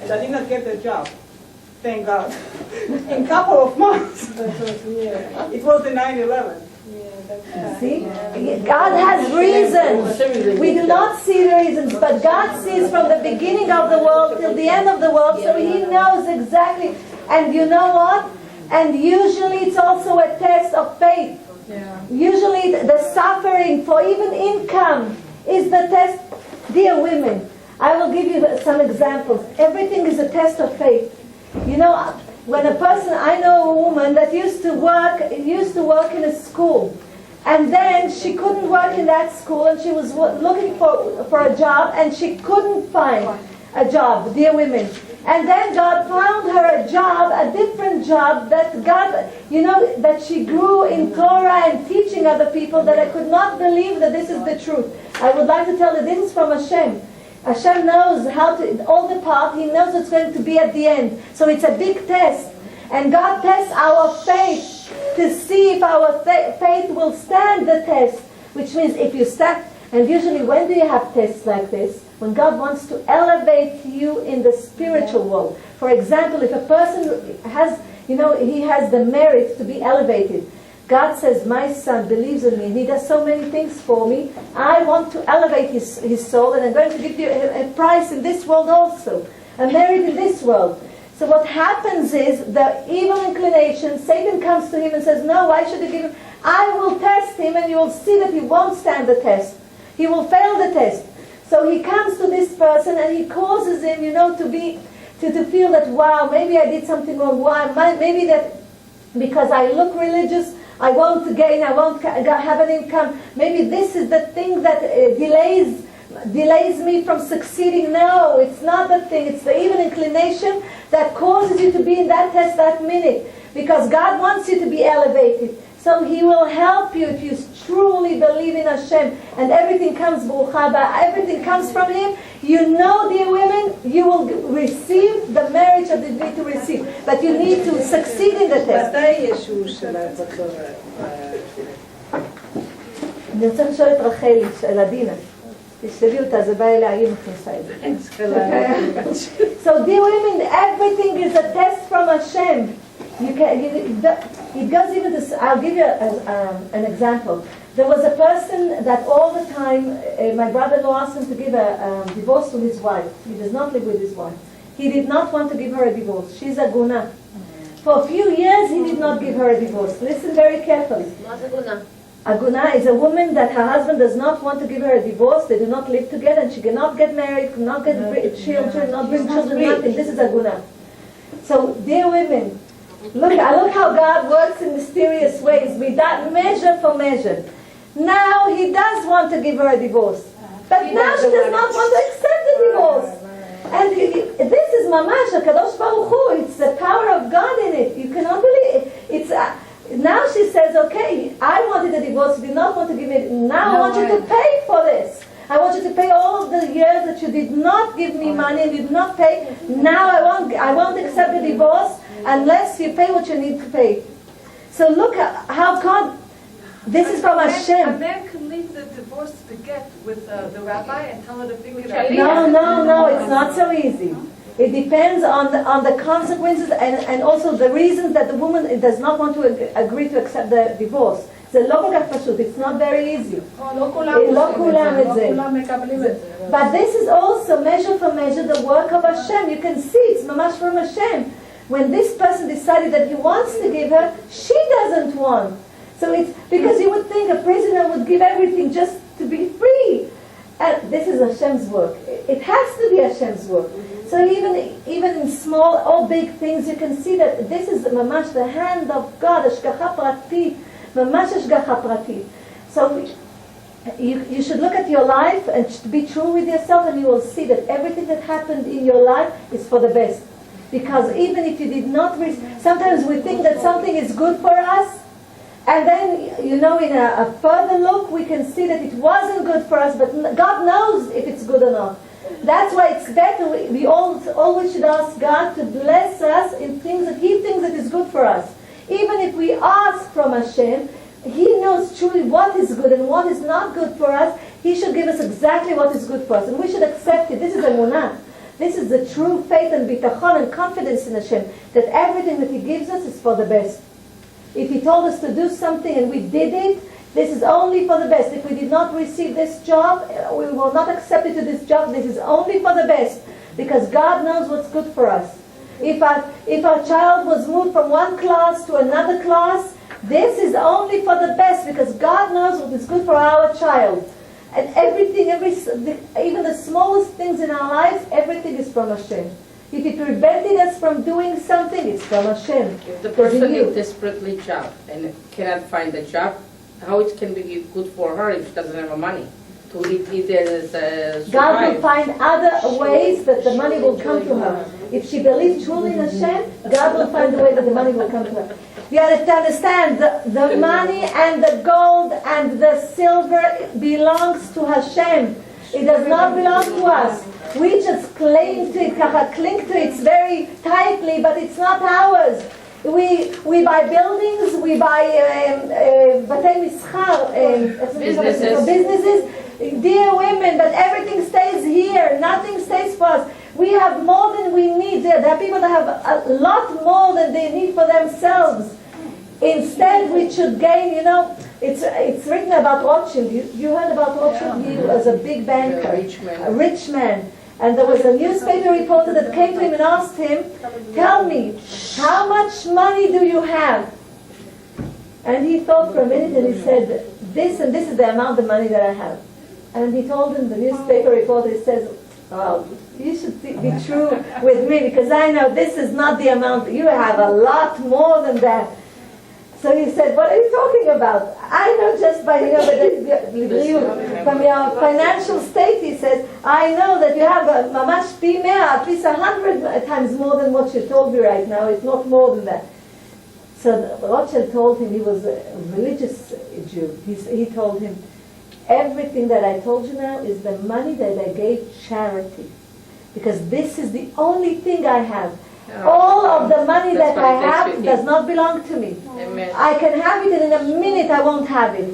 Speaker 8: and I did not get the job. Thank God. In a couple of months. It was the 9/11.
Speaker 1: See? God has reasons. We do not see the reasons, but God sees from the beginning of the world till the end of the world, so He knows exactly. And you know what? And usually it's also a test of faith. Usually the suffering for even income is the test. Dear women, I will give you some examples. Everything is a test of faith. You know, when a person, I know a woman that used to work in a school, and then she couldn't work in that school, and she was looking for a job, and she couldn't find a job, dear women. And then God found her a job, a different job, that God, that she grew in Torah and teaching other people, that I could not believe that this is the truth. I would like to tell you, this is from Hashem. Hashem knows all the part, He knows what's going to be at the end. So it's a big test. And God tests our faith to see if our faith will stand the test. Which means if you stand, and usually when do you have tests like this? When God wants to elevate you in the spiritual world. For example, if a person has, he has the merit to be elevated. God says, my son believes in me, and he does so many things for me. I want to elevate his soul, and I'm going to give you a prize in this world also. A merit in this world. So what happens is, the evil inclination, Satan comes to him and says, no, why should you give him? I will test him, and you will see that he won't stand the test. He will fail the test. So he comes to this person, and he causes him, to feel that, wow, maybe I did something wrong. Why? Maybe that because I look religious, I want to gain, I won't have an income. Maybe this is the thing that delays me from succeeding. No, it's not the thing. It's the evil inclination that causes you to be in that test that minute. Because God wants you to be elevated. So He will help you if you truly believe in Hashem. And everything comes, everything comes from Him. You know, dear women, you will receive the marriage that you need to receive. But you need to succeed in the test. אני רוצה לשאול את רחלי, של עדינה. תשאלי אותה, זה בא אליה, היא מכניסה את זה. So dear women, everything is a test from Hashem. It goes even to, I'll give you an example. There was a person that all the time, my brother-in-law asked him to give a divorce to his wife. He does not live with his wife. He did not want to give her a divorce. She's a guna. For a few years, he did not give her a divorce. Listen very carefully.
Speaker 7: What's a guna?
Speaker 1: A guna is a woman that her husband does not want to give her a divorce. They do not live together, and she cannot get married, cannot get children, not bring children, nothing. This is a guna. So, dear women, look how God works in mysterious ways. We that measure for measure. Now He does want to give her a divorce, but now she does not want to accept the divorce. And this is mamash HaKadosh Baruch Hu. It's the power of God in it. You cannot believe it. It's now she says, okay, I wanted a divorce. You did not want to give it. Now I want you to pay for this. I want you to pay all of the years that you did not give me money and you did not pay. Now I won't accept the divorce unless you pay what you need to pay. So look at how God, this is from
Speaker 2: A
Speaker 1: Hashem.
Speaker 2: man can leave the divorce to get with the rabbi and tell her to figure it
Speaker 5: Shaliach.
Speaker 2: out.
Speaker 1: No, it's not so easy. It depends on the consequences and also the reasons that the woman does not want to agree to accept the divorce. It's not very easy.
Speaker 8: לא
Speaker 1: כולם את זה.
Speaker 8: מקבלים את זה.
Speaker 1: But this is also measure for measure the work of Hashem. You can see it's mamash from Hashem. When this person decided that he wants to give her, she doesn't want. So it's because you would think a prisoner would give everything just to be free. And this is Hashem's work. It has to be Hashem's work. So even in small or big things, you can see that this is mamash the hand of God, hashgacha pratit, mamash hashgacha pratit. So you should look at your life and be true with yourself, and you will see that everything that happened in your life is for the best. Because even if you did not sometimes we think that something is good for us, and then, in a further look, we can see that it wasn't good for us, but God knows if it's good or not. That's why it's better, we always should ask God to bless us in things that He thinks that is good for us. Even if we ask from Hashem, He knows truly what is good and what is not good for us. He should give us exactly what is good for us, and we should accept it. This is emunah. This is the true faith and bitachon and confidence in Hashem, that everything that He gives us is for the best. If He told us to do something and we did it, this is only for the best. If we did not receive this job, we will not accept it to this job. This is only for the best, because God knows what's good for us. If our child was moved from one class to another class, this is only for the best, because God knows what is good for our child. And everything, even the smallest things in our lives, everything is from Hashem. If it prevented us from doing something, it's from Hashem.
Speaker 5: If the person is desperately job and cannot find a job, how it can be good for her if she doesn't have money to either
Speaker 1: God will
Speaker 5: survive?
Speaker 1: find other ways that the money will come to her. If she believes truly in Hashem, God will find a way that the money will come to her. You have to understand, the money and the gold and the silver belongs to Hashem. It does not belong to us. We just cling to it very tightly, but it's not ours. We buy buildings, we buy batei mischar, businesses, dear women, but everything stays here. Nothing stays for us. We have more than we need. There are people that have a lot more than they need for themselves. Instead, we should gain, it's written about Rothschild. You heard about Rothschild? He was a big banker, a rich man. And there was a newspaper reporter that came to him and asked him, tell me, how much money do you have? And he thought for a minute and he said, this and this is the amount of money that I have. And he told him, the newspaper reporter, he says, well, you should be true with me, because I know this is not the amount. You have a lot more than that. So he said, what are you talking about? I know just by, from your financial state, he says, I know that you have a mamash pi mea, at least 100 times more than what you told me right now. It's not more than that. So Rothschild told him, he was a religious Jew. He told him, everything that I told you now is the money that I gave charity. Because this is the only thing I have. All of the money that I have does not belong to me.
Speaker 5: Amen.
Speaker 1: I can have it, and in a minute I won't have it.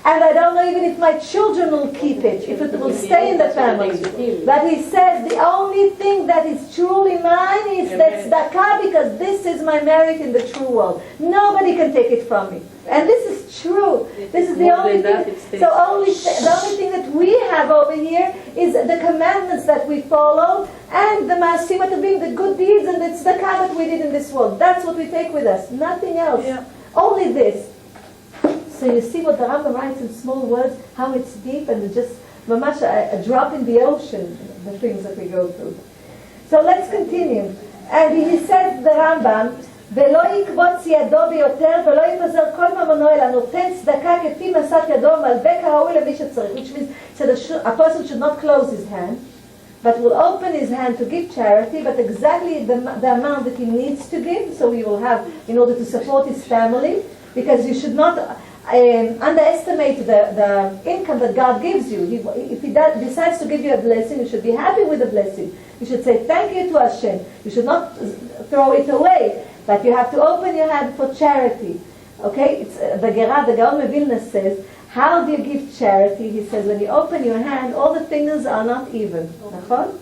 Speaker 1: And I don't know even if my children will keep it, if it will stay in the family. But he says the only thing that is truly mine is that tzedakah, because this is my merit in the true world. Nobody can take it from me. And this is true. This is the only thing. So the only thing that we have over here is the commandments that we follow, and the maasim being the good deeds and the tzedakah that we did in this world. That's what we take with us. Nothing else.
Speaker 8: Yeah.
Speaker 1: Only this. So you see what the LRambam writes in small words, how it's deep, and it's just mamash a drop in the ocean, the things that we go through. So let's continue. And he says, the LRambam, ולא יקבוץ ידו ביותר ולא יפזר כל ממונו אלא נותן צדקה כפי משאת ידו מלווה כראוי למי שצריך, which means so a person should not close his hand but will open his hand to give charity, but exactly the amount that he needs to give, so he will have in order to support his family, because you should not underestimate the income that God gives you. If He decides to give you a blessing, you should be happy with the blessing. You should say thank you to Hashem. You should not throw it away, but you have to open your hand for charity. Okay, it's the Gaon of Vilna says, how do you give charity? He says, when you open your hand, all the fingers are not even. Nachon?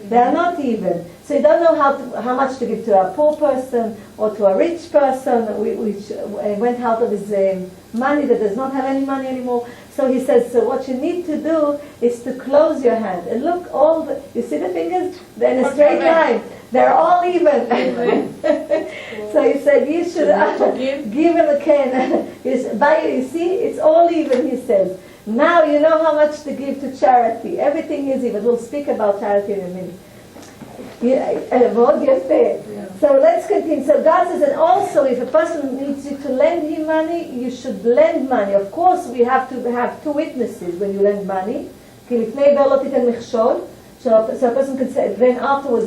Speaker 1: They are not even. So you don't know how much to give to a poor person or to a rich person, which went out of his money that does not have any money anymore. So he says, so what you need to do is to close your hand. And look, you see the fingers? They're in a straight line. They're all even. So he said, you should give him a can. You see, it's all even, he says. Now you know how much to give to charity. Everything is even. We'll speak about charity in a minute. So let's continue. So God says, and also if a person needs you to lend him money, you should lend money. Of course, we have to have two witnesses when you lend money. So a person can say, then afterwards,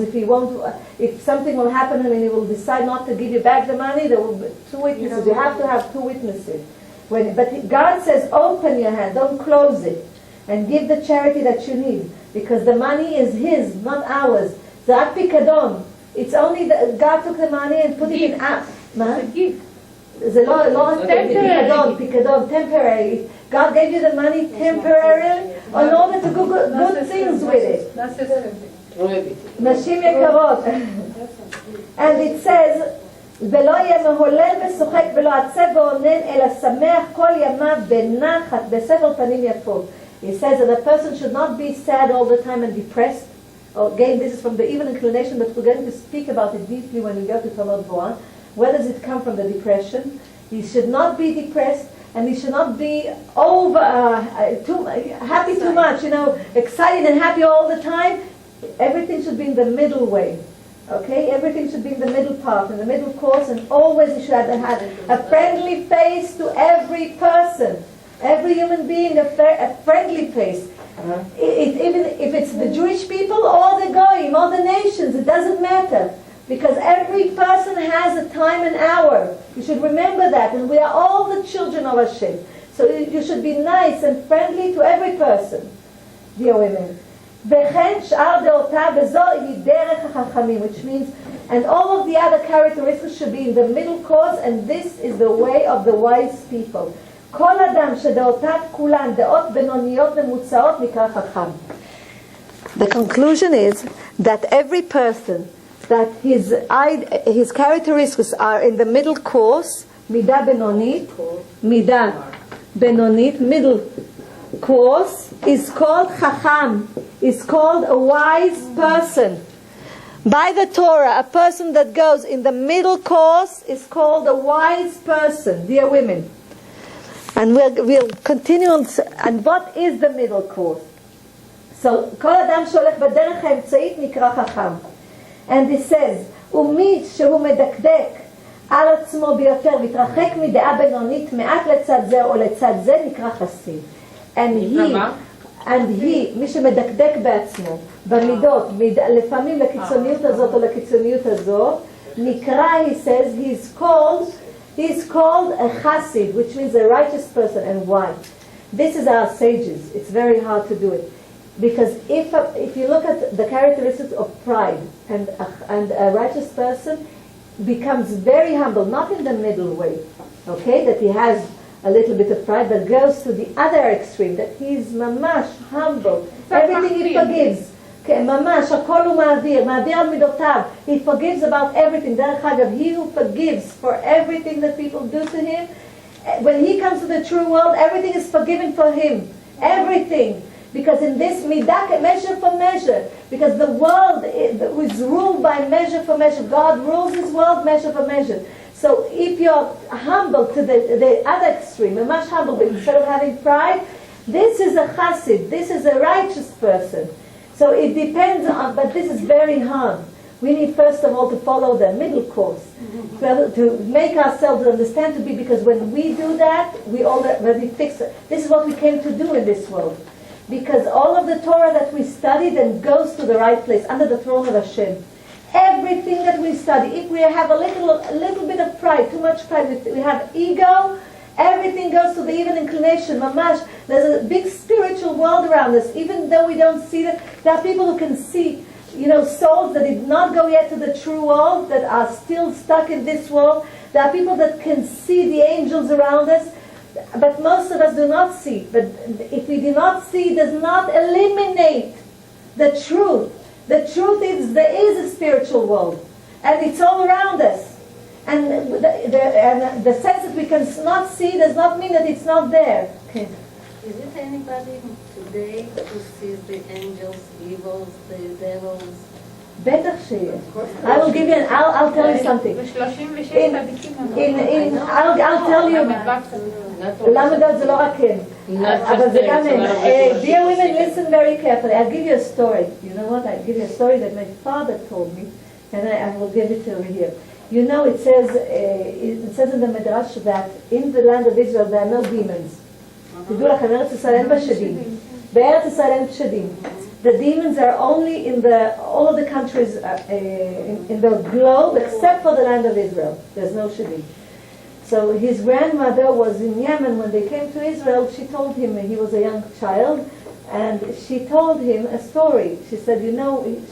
Speaker 1: if something will happen and he will decide not to give you back the money, there will be two witnesses. You have to have two witnesses. But God says, open your hand, don't close it, and give the charity that you need, because the money is His, not ours. Zak Pikadon. It's only God took the money and put it in us. The law Pikadon, temporary. God gave you the money temporarily in order to do good things with it. Nashim Yekarot. And it says, ולא יהיה מהולל ושוחק ולא עצב ועונן אלא שמח כל ימיו בנחת בסבר פנים יפות. He says that a person should not be sad all the time and depressed. Again, this is from the evil inclination, but we're going to speak about it deeply when we go to Torah Devora. Where does it come from, the depression? He should not be depressed, and he should not be happy too much, excited and happy all the time. Everything should be in the middle way. Okay, everything should be in the middle part, in the middle course, and always you should have a friendly face to every person, every human being, a friendly face. Even if it's the Jewish people or the Goyim or the nations, it doesn't matter, because every person has a time and hour. You should remember that, and we are all the children of Hashem. So you should be nice and friendly to every person, dear women. Which means, and all of the other characteristics should be in the middle course, and this is the way of the wise people. The conclusion is that every person, that his characteristics are in the middle course, midah benonit, middle course, is called chacham, is called a wise person. By the Torah, a person that goes in the middle course is called a wise person, dear women. And we'll continue on. And what is the middle course? So, כל אדם שהולך בדרך האמצעית נקרא חכם. And it says, ומי שהוא מדקדק על עצמו ביותר, מתרחק מדעה בינונית מעט לצד זה או לצד זה, נקרא חסיד. And he, מי שמדקדק בעצמו, במידות, לפעמים לקיצוניות הזאת או לקיצוניות הזאת, נקרא, he says, he's called a chassid, which means a righteous person. And why? This is our sages. It's very hard to do it. Because if you look at the characteristics of pride, and a righteous person becomes very humble, not in the middle way, okay, that he has a little bit of pride, but goes to the other extreme, that he is mamash, humble, everything he forgives. ממש, הכל הוא מעביר על מידותיו. He forgives about everything. דרך אגב, he who forgives for everything that people do to him, when he comes to the true world, everything is forgiven for him. Everything. Because in this midah, measure for measure. Because the world is ruled by measure for measure. God rules his world measure for measure. So if you're humble to the other extreme, mamash humble, but instead of having pride, this is a chassid. This is a righteous person. So it depends on, but this is very hard. We need first of all to follow the middle course, to make ourselves understand to be, because when we do that, we already fix it. This is what we came to do in this world. Because all of the Torah that we study then goes to the right place, under the throne of Hashem. Everything that we study, if we have a little bit of pride, too much pride, we have ego, everything goes to the evil inclination, mamash. There's a big spiritual world around us, even though we don't see it. There are people who can see, souls that did not go yet to the true world, that are still stuck in this world. There are people that can see the angels around us, but most of us do not see. But if we do not see, it does not eliminate the truth. The truth is there is a spiritual world, and it's all around us. And the sense that we cannot see does not mean that it's not there. Okay.
Speaker 4: Is it anybody today who sees the angels, evils, the devils?
Speaker 1: בטח שיש. I will give you, I'll tell you something. I'll tell you, למדות זה לא רק כן, אבל זה גם הם. Dear women, listen very carefully. I'll give you a story. You know what? I'll give you a story that my father told me, and I will give it over here. You know, it says in the Midrash that in the land of Israel there are no demons. תדעו לכם, ארץ ישראל אין בה שדים. בארץ ישראל אין שדים. The demons are only in all of the countries in the globe except for the land of Israel. There's no shadim. So his grandmother was in Yemen when they came to Israel. She told him, he was a young child, and she told him a story. She said,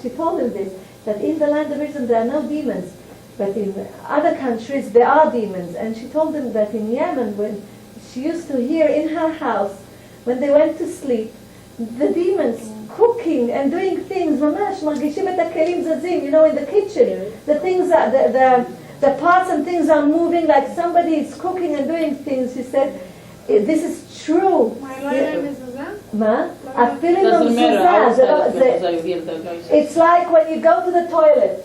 Speaker 1: she told him this, that in the land of Israel there are no demons, but in other countries there are demons. And she told him that in Yemen, when she used to hear in her house, when they went to sleep, the demons cooking and doing things, ממש, מרגישים את הכלים זזים, in the kitchen. The things are, the pots and things are moving like somebody is cooking and doing things. She said, this is true. מה? אפילו במזוזה. It's like when you go to the toilet.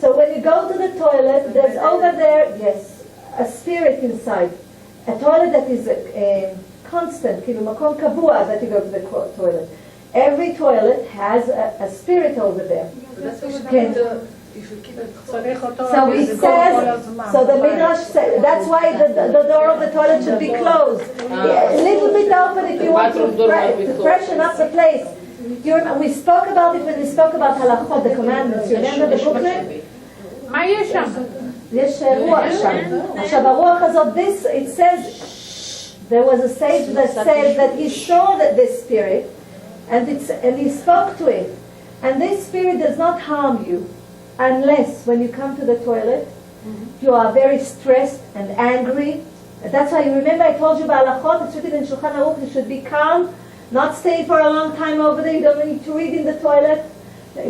Speaker 1: So when you go to the toilet, there's over there, yes, a spirit inside. A toilet that is constant, כאילו מקום קבוע that you go to the toilet. Every toilet has a spirit over there.
Speaker 2: You should keep it
Speaker 1: So it says, so the Midrash says, that's why the door of the toilet should be closed. A little bit open if you want to freshen up the place. We spoke about it when we spoke about halachot, the commandments. You remember the booklet?
Speaker 6: מה יש שם?
Speaker 1: יש רוח שם. עכשיו הרוח הזאת, it says, there was a sage that said that he saw this spirit, and he spoke to it. And this spirit does not harm you unless when you come to the toilet, you are very stressed and angry. That's why you remember I told you about halachot, it's written in Shulchan Aruch, you should be calm, not stay for a long time over there. You don't need to read in the toilet,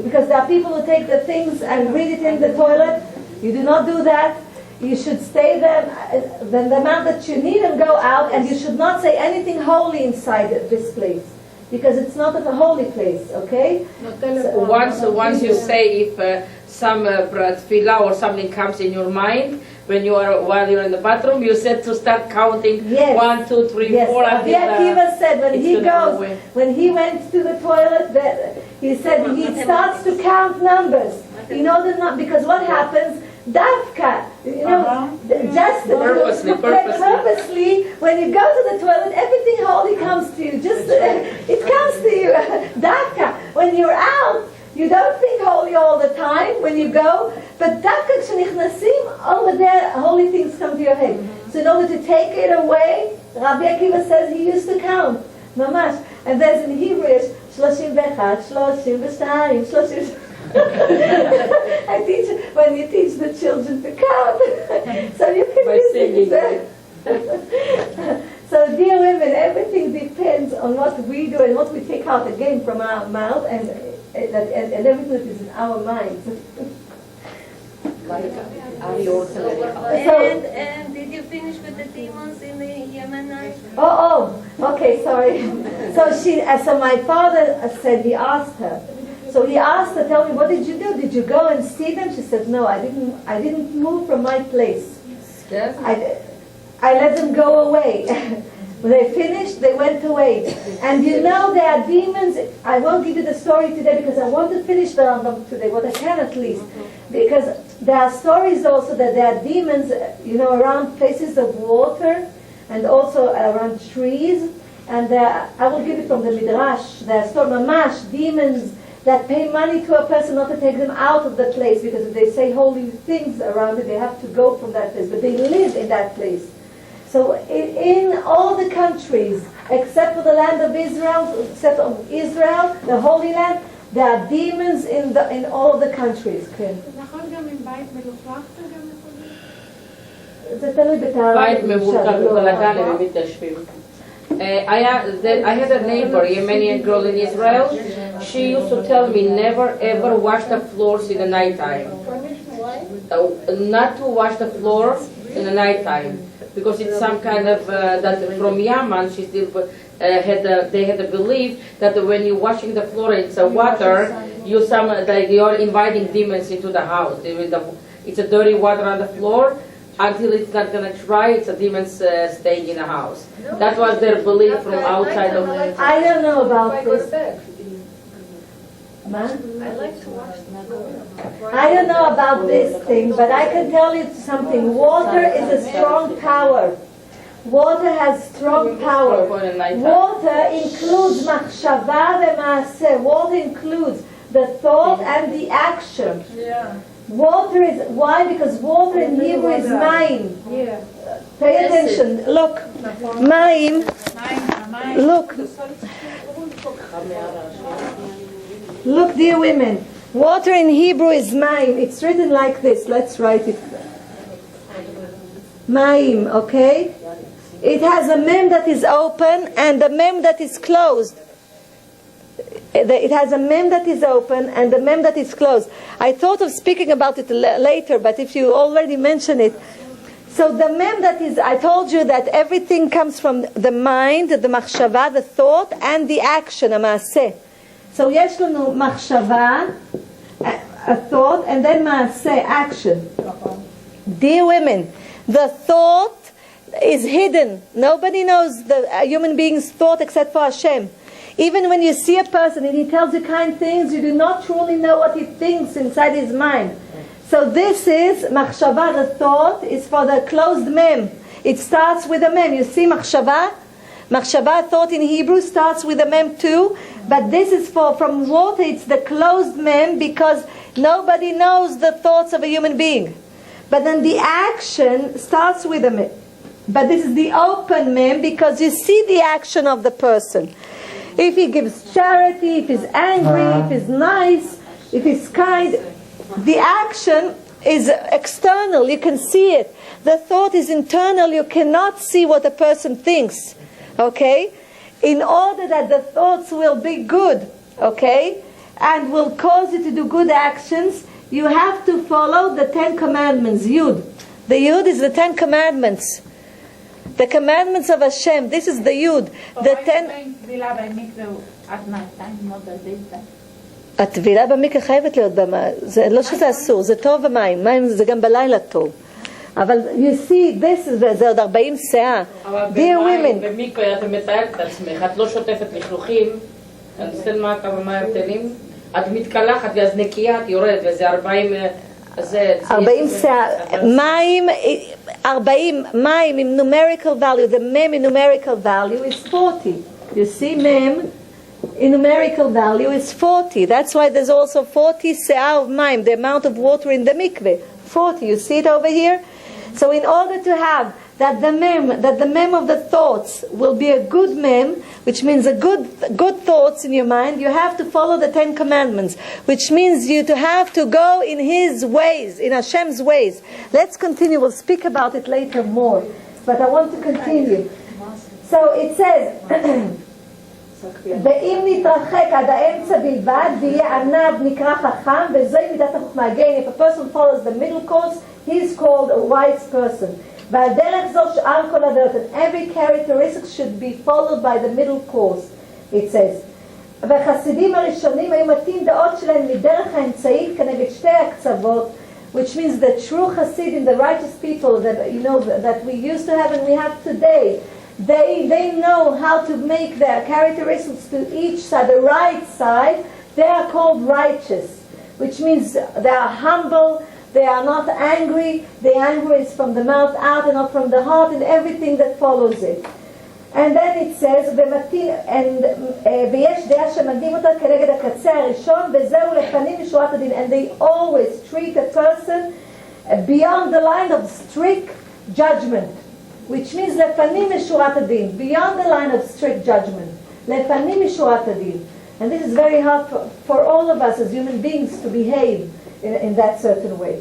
Speaker 1: because there are people who take the things and read it in the toilet. You do not do that. You should stay there the amount that you need and go out, and you should not say anything holy inside this place, because it's not a holy place, okay?
Speaker 5: So once you say if some tefillah or something comes in your mind, while you're in the bathroom, you said to start counting 1, 2, 3, 4.
Speaker 1: Rabbi Akiva said when he went to the toilet, he said he starts to count numbers in order not, because what happens? Dafka, just purposely, when you go to the toilet, everything holy comes to you. It comes to you. Dafka, when you're out, you don't think holy all the time when you go, but dafka כשנכנסים, over there, holy things come to your head. So in order to take it away, Rabbi Akiva says he used to count, mamash. And there's in Hebrew, 31, 32, 33. I teach when you teach the children to count, so you can use it. So dear women, everything depends on what we do and what we take out again from our mouth, and everything that is in our minds.
Speaker 4: And did you finish with the demons in the Yemenite?
Speaker 1: Okay, sorry. So my father said, he asked her. So he asked her, tell me, what did you do? Did you go and see them? She said, no, I didn't move from my place. I let them go away. When they finished, they went away. And there are demons. I won't give you the story today because I want to finish the LRambam today, what I can at least. Because there are stories also that there are demons, around places of water and also around trees. And I will give it from the Midrash. There are mamash, demons that pay money to a person not to take them out of the place, because if they say holy things around it, they have to go from that place. But they live in that place. So in all the countries, except for the land of Israel, except of Israel, the Holy Land, there are demons in all of the countries. זה תלוי בטהרה.
Speaker 5: בית מבולקל ובלגן הם מתיישבים. I had a neighbor, a Yemenian girl in Israel. She used to tell me never ever wash the floors in the nighttime. Not to wash the floors in the nighttime because it's some kind of that from Yemen. She still they had a belief that when you're washing the floor in the water, you're inviting demons into the house. It's a dirty water on the floor. Until it's not going to dry, it's a demons staying in the house. That was their belief from outside of the...
Speaker 1: I don't know about this.
Speaker 2: I like to watch them.
Speaker 1: I don't know about this thing, but I can tell you something. Water is a strong power. Water has strong power. Water includes machshava v'maaseh. Water includes the thought and the action. Water is, why? Because water in Hebrew is mayim. Pay attention. Look. Mayim. Look. Look, dear women. Water in Hebrew is mayim. It's written like this. Let's write it. Mayim, okay? It has a mem that is open and a mem that is closed. It has a mem that is open and a mem that is closed. I thought of speaking about it later, but if you already mention it. So the mem that is, I told you that everything comes from the mind, the machshava, the thought, and the action, המעשה. So יש לנו מחשבה, a thought, and then מעשה, action. Dear women, the thought is hidden. Nobody knows the human being's thought except for Hashem. Even when you see a person and he tells you kind things, you do not truly know what he thinks inside his mind. So this is, machshava, the thought, is for the closed mem. It starts with a mem. You see machshava? Machshava, thought in Hebrew, starts with a mem too. But this is from water, it's the closed mem because nobody knows the thoughts of a human being. But then the action starts with a mem. But this is the open mem because you see the action of the person. If he gives charity, if he's angry, if he's nice, if he's kind, the action is external, you can see it. The thought is internal, you cannot see what a person thinks. Okay? In order that the thoughts will be good, okay, and will cause you to do good actions, you have to follow the 10 Commandments, Yud. The Yud is the 10 Commandments. The commandments of Hashem, this is the Yud. The 10... הטבילה במקווה חייבת להיות במים, זה לא שזה אסור, זה טוב המים, מים זה גם בלילה טוב. אבל you see, this is, זה עוד 40 שעה. Dear women.
Speaker 5: במקווה אתה מתארת את עצמך, את לא שוטפת לכלוכים, אתה נותן מה כמה מים הבדלים, את מתקלחת ואז נקייה, את יורדת וזה 40...
Speaker 1: 40 שעה, מים, 40 מים עם numerical value, the mem in numerical value is 40. You see, mem in numerical value is 40. That's why there's also 40 se'ah of mayim, the amount of water in the mikveh. 40. You see it over here? So in order to have that the mem of the thoughts will be a good mem, which means a good thoughts in your mind, you have to follow the 10 Commandments, which means you to have to go in His ways, in Hashem's ways. Let's continue. We'll speak about it later more. But I want to continue. So it says, ואם נתרחק עד האמצע בלבד ויהיה ענב נקרא חכם וזוהי מידת החוכמה. Again, if a person follows the middle course, he is called a wise person. ועל דרך זו שאר כל הדעות, and every characteristic should be followed by the middle course, it says. והחסידים הראשונים היו מתאים דעות שלהם מדרך האמצעית כנגד שתי הקצוות, which means the true Hasidim, the righteous people that that we used to have and we have today. They know how to make their characteristics to each side, the right side. They are called righteous, which means they are humble, they are not angry. The anger is from the mouth out and not from the heart, and everything that follows it. And then it says, ויש דעה שמקדים אותה כנגד הקצה הראשון, וזהו לפנים משורת הדין. And they always treat a person beyond the line of strict judgment. Which means לפנים משורת הדין, beyond the line of strict judgment. לפנים משורת הדין. And this is very hard for all of us as human beings to behave in that certain way.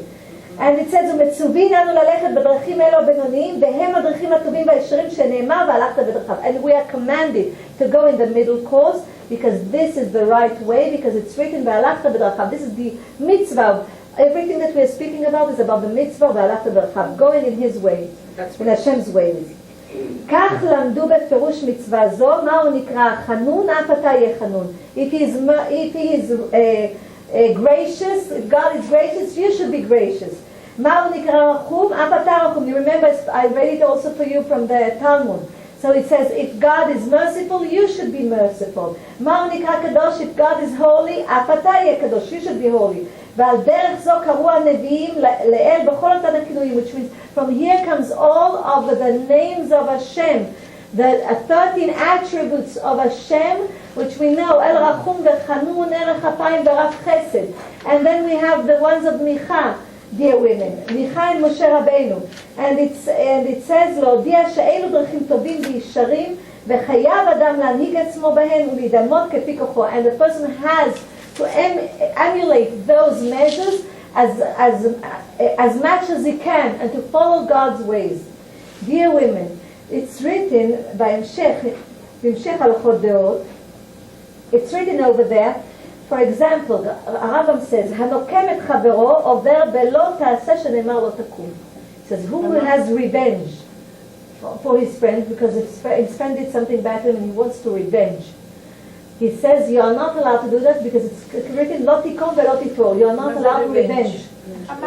Speaker 1: And it says, ומצווין אנו ללכת בדרכים אלו הבינוניים, והם הדרכים הטובים והישרים שנאמר, והלכת בדרכיו. And we are commanded to go in the middle course, because this is the right way, because it's written, והלכת בדרכיו. This is the mitzvah. Everything that we are speaking about is about the mitzvah, והלכת בדרכיו, going in his way, in Hashem's ways. כך למדו בפירוש מצווה זו, מה הוא נקרא? חנון, אף אתה יהיה חנון. If he is gracious, if God is gracious, you should be gracious. מה הוא נקרא רחום? אף אתה רחום. You remember, I read it also for you from the Talmud. So it says, if God is merciful, you should be merciful. מה הוא נקרא קדוש? If God is holy, אף אתה יהיה קדוש. You should be holy. ועל דרך זו קראו הנביאים לאל בכל אותם הכינויים, which means from here comes all of the names of Hashem, the 13 attributes of Hashem, which we know, El Rachum v'Chanun, Erech Apayim v'Rav Chesed. And then we have the ones of Micha, dear women, Micha and Moshe Rabbeinu. And it says, להודיע שאלו דרכים טובים וישרים, וחייב אדם להנהיג עצמו בהן ולהידמות כפי כוחו. And the person has to emulate those measures as much as he can, and to follow God's ways. Dear women, it's written בהמשך הלכות דעות, it's written over there, for example, LRambam says, הנוקם את חברו עובר בלא תעשה שנאמר לא תקום. It says, who has revenge for his friend, because his friend did something bad to him and he wants to revenge. He says you are not allowed to do that because it's written לא תיקום ולא תיטור. You are not allowed to revenge.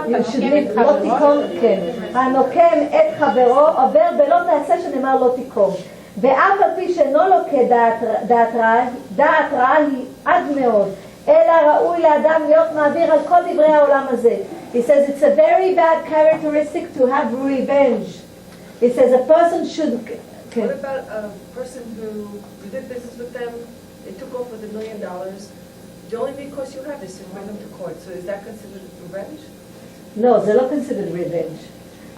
Speaker 1: You should live לא תיקום, כן. הנוקם את חברו עובר בלא תעשה שנאמר לא תיקום. ואף על פי שאינו לוקה דעת רעה היא עד מאוד, אלא ראוי לאדם להיות מעביר על כל דברי העולם הזה. He says it's a very bad characteristic to have revenge. He says a person should...
Speaker 2: What about a person who, you did business with them, they took off with $1 million, the only recourse you have is to bring them to court, so is that considered revenge?
Speaker 1: No, זה לא considered revenge.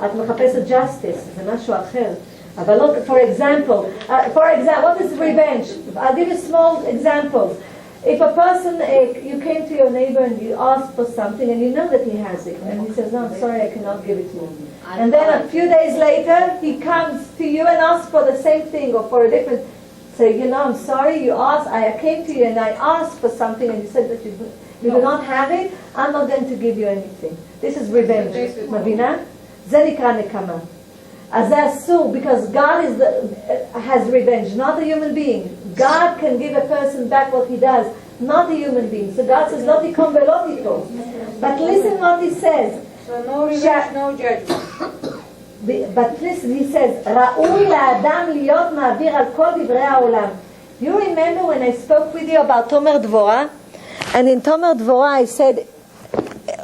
Speaker 1: את מחפשת justice, זה משהו אחר. אבל לא, for example, what is revenge? I'll give you small examples. If a person, you came to your neighbor and you asked for something and you know that he has it, and he says, no, I'm sorry, I cannot give it to you. And then a few days later, he comes to you and asks for the same thing or for a different, say, you know, I'm sorry, you asked, I came to you and I asked for something and you said that you do not have it, I'm not going to give you anything. This is revenge. מבינה? זה נקרא נקמה. אז זה אסור, because God has revenge, not a human being. God can give a person back what he does, not a human being. So God says, לא תיקום ולא תיטור. But listen what he says.
Speaker 6: So no revenge, no judgment.
Speaker 1: But listen, he says, ראוי לאדם להיות מעביר על כל דברי העולם. You remember when I spoke with you about Tomer Devora? And in Tomer Devora I said,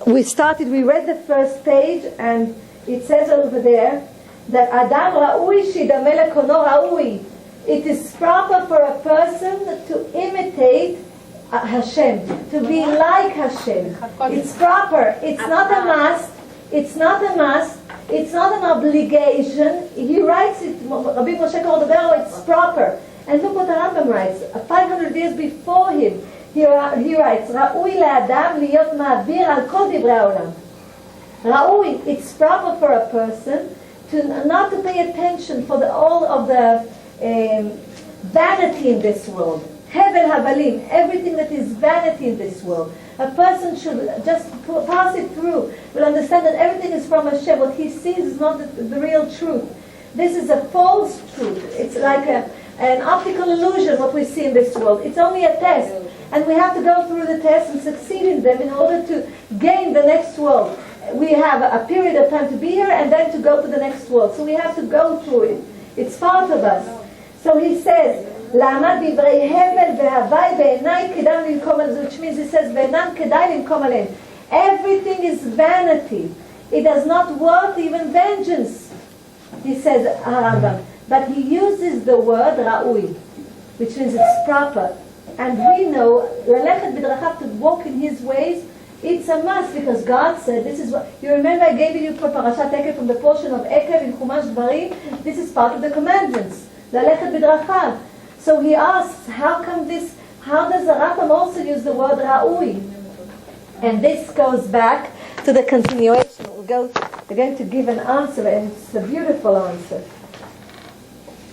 Speaker 1: we read the first page and it says over there, that Adam Ra'ui Shidame Lekono Ra'ui. It is proper for a person to imitate Hashem, to be like Hashem. It's proper. It's not a must. It's not a must. It's not an obligation. He writes it, Rabbi Moshe Cordovero, it's proper. And look what LRambam writes. 500 years before him, he writes, Ra'ui le'adam liyot ma'avir al kol divrei ha'olam. Ra'ui, it's proper for a person to not to pay attention for all of the vanity in this world. Hevel havalim, everything that is vanity in this world. A person should just pass it through, will understand that everything is from Hashem. What he sees is not the real truth. This is a false truth. It's like an optical illusion, what we see in this world. It's only a test. And we have to go through the test and succeed in them in order to gain the next world. We have a period of time to be here and then to go to the next world. So we have to go through it. It's part of us. So he says, "La'amad divrei hevel ve'havai be'enai kedam lilkom al," which means he says, "Ve'enam kedai lilkom alein." Everything is vanity. It does not worth even vengeance, he says, LRambam. But he uses the word ra'ui, which means it's proper. And we know, lelechet b'drachav, to walk in his ways, it's a must, because God said, this is what, you remember I gave you for Parashat Ekev from the portion of Ekev in Chumash Dvarim, this is part of the commandments, lelechet b'drachav. So he asks, how does LRambam also use the word ra'ui? And this goes back to the continuation. going to give an answer, and it's a beautiful answer.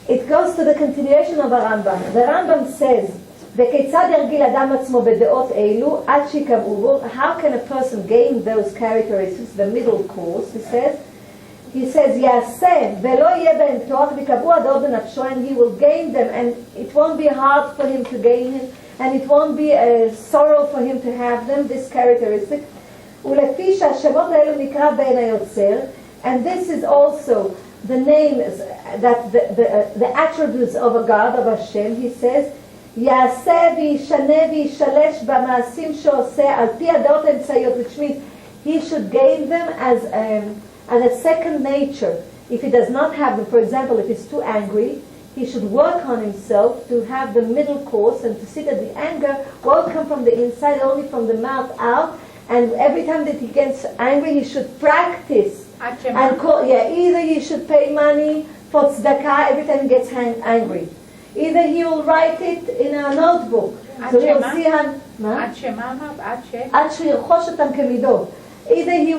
Speaker 1: It goes to the continuation of LRambam. The Rambam says, וכיצד ירגיל אדם עצמו בדעות אלו עד שיקבעו בו? How can a person gain those characteristics, the middle course, he says, יעשה ולא יהיה בהם כוח ויקבעו הדעות בנפשו, and he will gain them, and it won't be hard for him to gain him, and it won't be a sorrow for him to have them, this characteristic. ולפי שהשמות האלו נקרא בעין היוצר, and this is also the names that the attributes of a God, of Hashem, he says, יעשה וישנה וישלש במעשים שעושה על פי הדעות האמצעיות, which means he should gain them as a second nature. If he does not have them, for example, if he's too angry, he should work on himself to have the middle course and to see that the anger won't come from the inside, only from the mouth out. And every time that he gets angry, he should practice. And either he should pay money for tzedakah every time he gets angry. Either he will write it in a notebook. So he'll see how... עד שירכוש אותם כמידות. Either he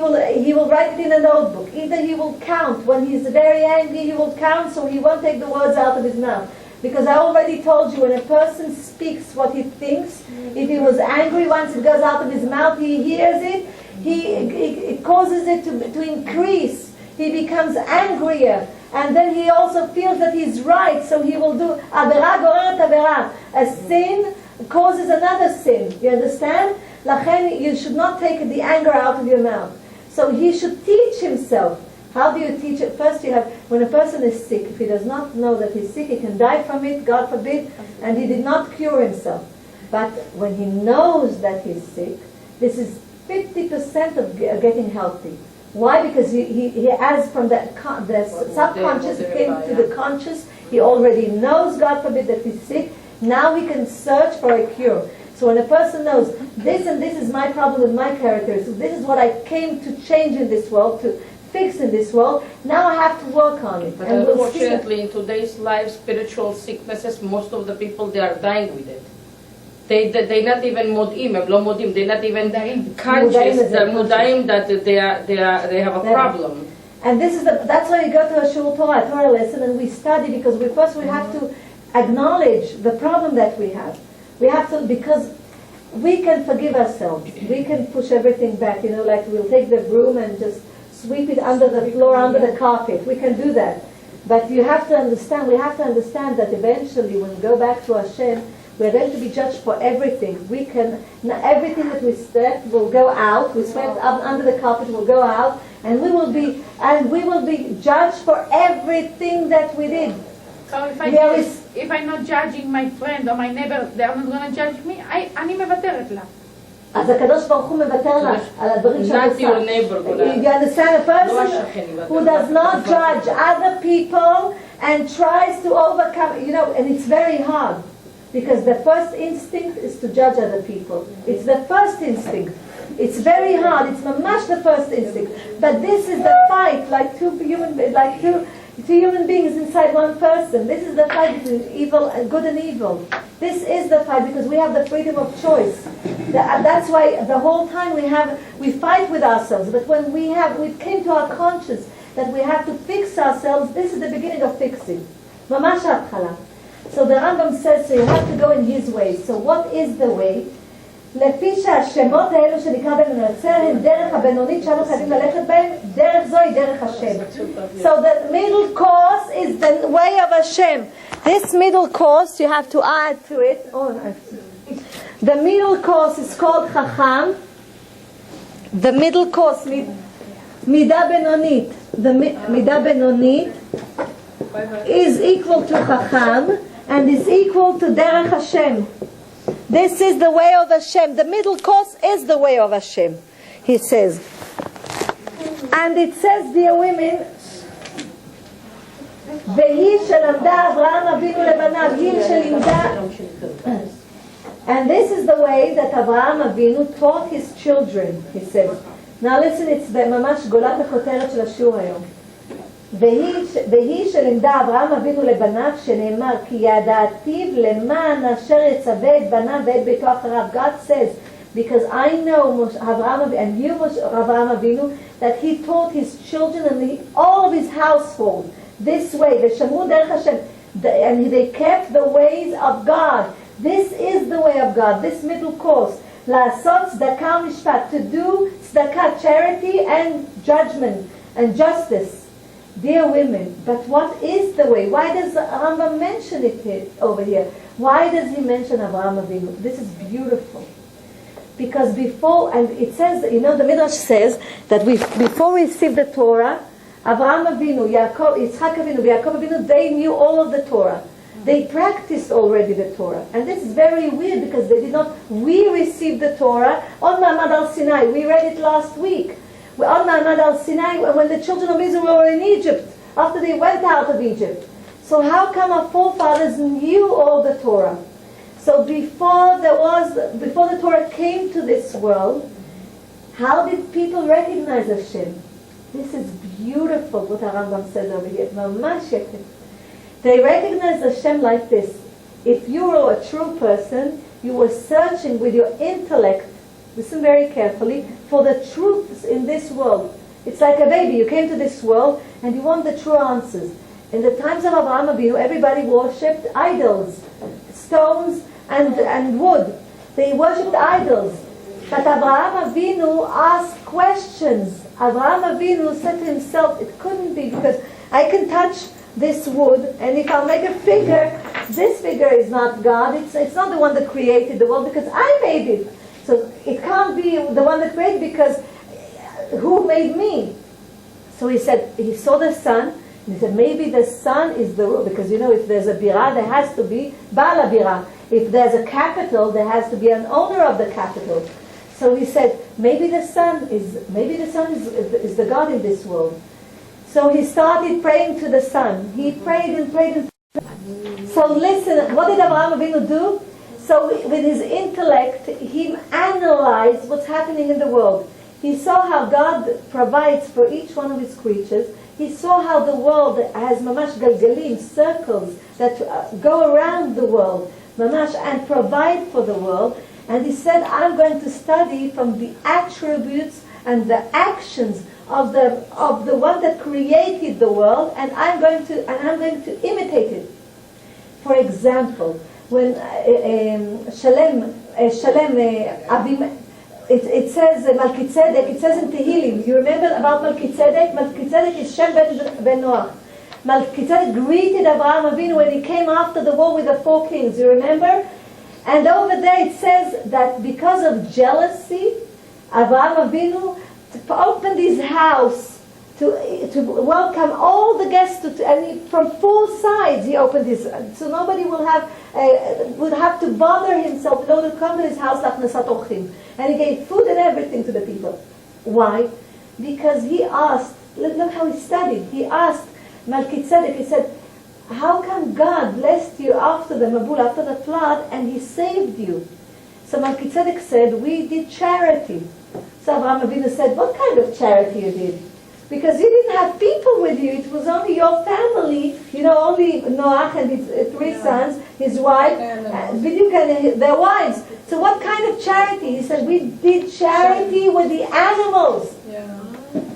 Speaker 1: will write it in a notebook. Either he will count. When he's very angry, he will count, so he won't take the words out of his mouth. Because I already told you, when a person speaks what he thinks, if he was angry, once it goes out of his mouth, he hears it, it causes it to increase. He becomes angrier. And then he also feels that he's right, so he will do avera goreret avera. A sin causes another sin. You understand? Lachen, you should not take the anger out of your mouth. So he should teach himself. How do you teach it? First, when a person is sick, if he does not know that he's sick, he can die from it, God forbid, and he did not cure himself. But when he knows that he's sick, this is 50% of getting healthy. Why? Because he has from the subconscious, it came to the conscious, he already knows, God forbid, that he's sick. Now he can search for a cure. So when a person knows, this and this is my problem with my characteristics, this is what I came to change in this world, to fix in this world, now I have to work on it.
Speaker 5: But
Speaker 1: and
Speaker 5: unfortunately, in today's life, spiritual sicknesses, most of the people, they are dying with it. They not even modim, they're not even conscious, they're mudaim that they have a problem.
Speaker 1: And that's why we go to a Torah lesson, and we study, because we have to acknowledge the problem that we have. We have to, because we can forgive ourselves. We can push everything back, like we'll take the broom and just sweep it under the floor, under the carpet. We can do that. But we have to understand that eventually when we go back to Hashem, we're going to be judged for everything. Everything that we swept will go out. We swept up under the carpet will go out, and we will be judged for everything that we did.
Speaker 9: So if I'm not judging my friend or my neighbor, they are not going to judge me. אני מוותרת לה.
Speaker 1: אז הקדוש ברוך הוא מוותר לה על הדברים שאת עושה. You understand? A person who does not judge other people and tries to overcome, and it's very hard. Because the first instinct is to judge other people. It's the first instinct. It's very hard. It's mamash the first instinct. But this is the fight, like two human beings inside one person. This is the fight between evil and good and evil. This is the fight because we have the freedom of choice. That's why the whole time we fight with ourselves. But when we came to our conscience that we have to fix ourselves, this is the beginning of fixing. Mamash hatchala. So the Rambam says, so you have to go in his way. So what is the way? לפי שהשמות האלו שנקרא בן הנוצר הם דרך הבינונית שאנו חייבים ללכת בהם, דרך זו היא דרך השם. So the middle course is the way of Hashem. This middle course, you have to add to it. The middle course is called Chacham. The middle course, מידה בינונית. The מידה בינונית is equal to Chacham and is equal to derech Hashem. This is the way of Hashem. The middle course is the way of Hashem, he says. And it says, dear women, והיא שלמדה אברהם אבינו לבניו, היא שלימדה. And this is the way that Avraham Avinu taught his children, he says. Now listen, it's ממש גולת הכותרת של השיעור היום. והיא שלימדה אברהם אבינו לבניו, שנאמר כי ידעתיו למען אשר יצווה את בניו ואת ביתו אחריו. God says, Because I know Avraham and you, Avraham Avinu, that he taught his children and all of his household this way. V'shamru derech Hashem, and they kept the ways of God. This is the way of God. This middle course, la'asot tzedakah mishpat, to do tzedakah, charity and judgment and justice. Dear women, but what is the way? Why does LRambam mention it here, over here? Why does he mention Avraham Avinu? This is beautiful. Because before, and it says, the Midrash says that before we received the Torah, Avraham Avinu, Yitzchak Avinu, Yaakov Avinu, they knew all of the Torah. They practiced already the Torah. And this is very weird because they did not, we received the Torah on Ma'amad al Sinai. We read it last week. On Ma'amad al Sinai, when the children of Israel were in Egypt, after they went out of Egypt. So how come our forefathers knew all the Torah? So before the Torah came to this world, how did people recognize Hashem? This is beautiful what LRambam says over here. They recognized Hashem like this. If you were a true person, you were searching with your intellect, listen very carefully, for the truths in this world. It's like a baby. You came to this world and you want the true answers. In the times of Avraham Avinu, everybody worshipped idols, stones and wood. They worshipped idols. But Avraham Avinu asked questions. Avraham Avinu said to himself, it couldn't be, because I can touch this wood, and if I'll make a figure, this figure is not God. It's not the one that created the world, because I made it. So it can't be the one that created, because who made me? So he said, he saw the sun, and he said, maybe the sun is the rule, because if there's a birah, there has to be Baal birah. If there's a capital, there has to be an owner of the capital. So he said, maybe the sun is the God in this world. So he started praying to the sun. He prayed and prayed and prayed. So listen, what did Avraham Avinu do? So with his intellect, he analyzed what's happening in the world. He saw how God provides for each one of his creatures. He saw how the world has mamash galgalim, circles that go around the world, mamash, and provide for the world. And he said, I'm going to study from the attributes and the actions of the one that created the world, and I'm going to imitate it. For example, when Shalem it says Melchizedek, it says in Tehillim, you remember about Melchizedek? Melchizedek is Shem ben Noach. Melchizedek greeted Avraham Avinu when he came after the war with the 4 kings, you remember? And over there it says that because of jealousy, Avraham Avinu opened his house to welcome all the guests, from 4 sides he opened his, so nobody would have to bother himself in order to come to his house, and he gave food and everything to the people. Why? Because he asked, look how he studied, he asked Melchizedek, he said, how come God blessed you after the Mabul, after the flood, and he saved you? So Melchizedek said, we did charity. So Avraham Avinu said, what kind of charity you did? Because you didn't have people with you, it was only your family, only Noach and his 3 sons, his wife, and their wives. So what kind of charity? He said, we did charity with the animals.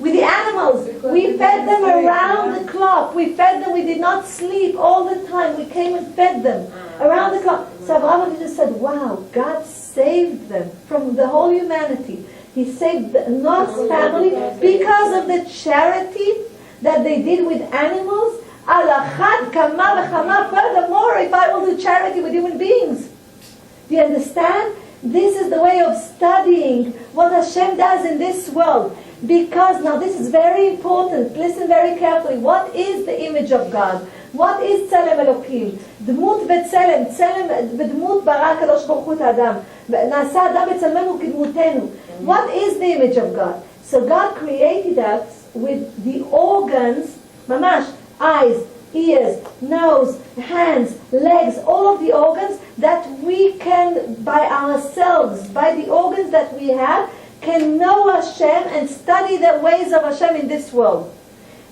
Speaker 1: With the animals. We fed them around the clock. We fed them, we did not sleep all the time. We came and fed them around the clock. So Avraham Avinu said, wow, God saved them from the whole humanity. He saved Noah's family because of the charity that they did with animals. Alachad kama v'chama. Furthermore, if I will do charity with human beings. Do you understand? This is the way of studying what Hashem does in this world. Because, now this is very important, listen very carefully. What is the image of God? What is Tzelem Elokim? Dmut v'Tzelem, Tzelem v'Dmut bara Kadosh Baruch Hu et Adam. Na'asa Adam b'Tzelmenu k'dmutenu. What is the image of God? So God created us with the organs, mamash, eyes, ears, nose, hands, legs, all of the organs that we can, by ourselves, by the organs that we have, can know Hashem and study the ways of Hashem in this world.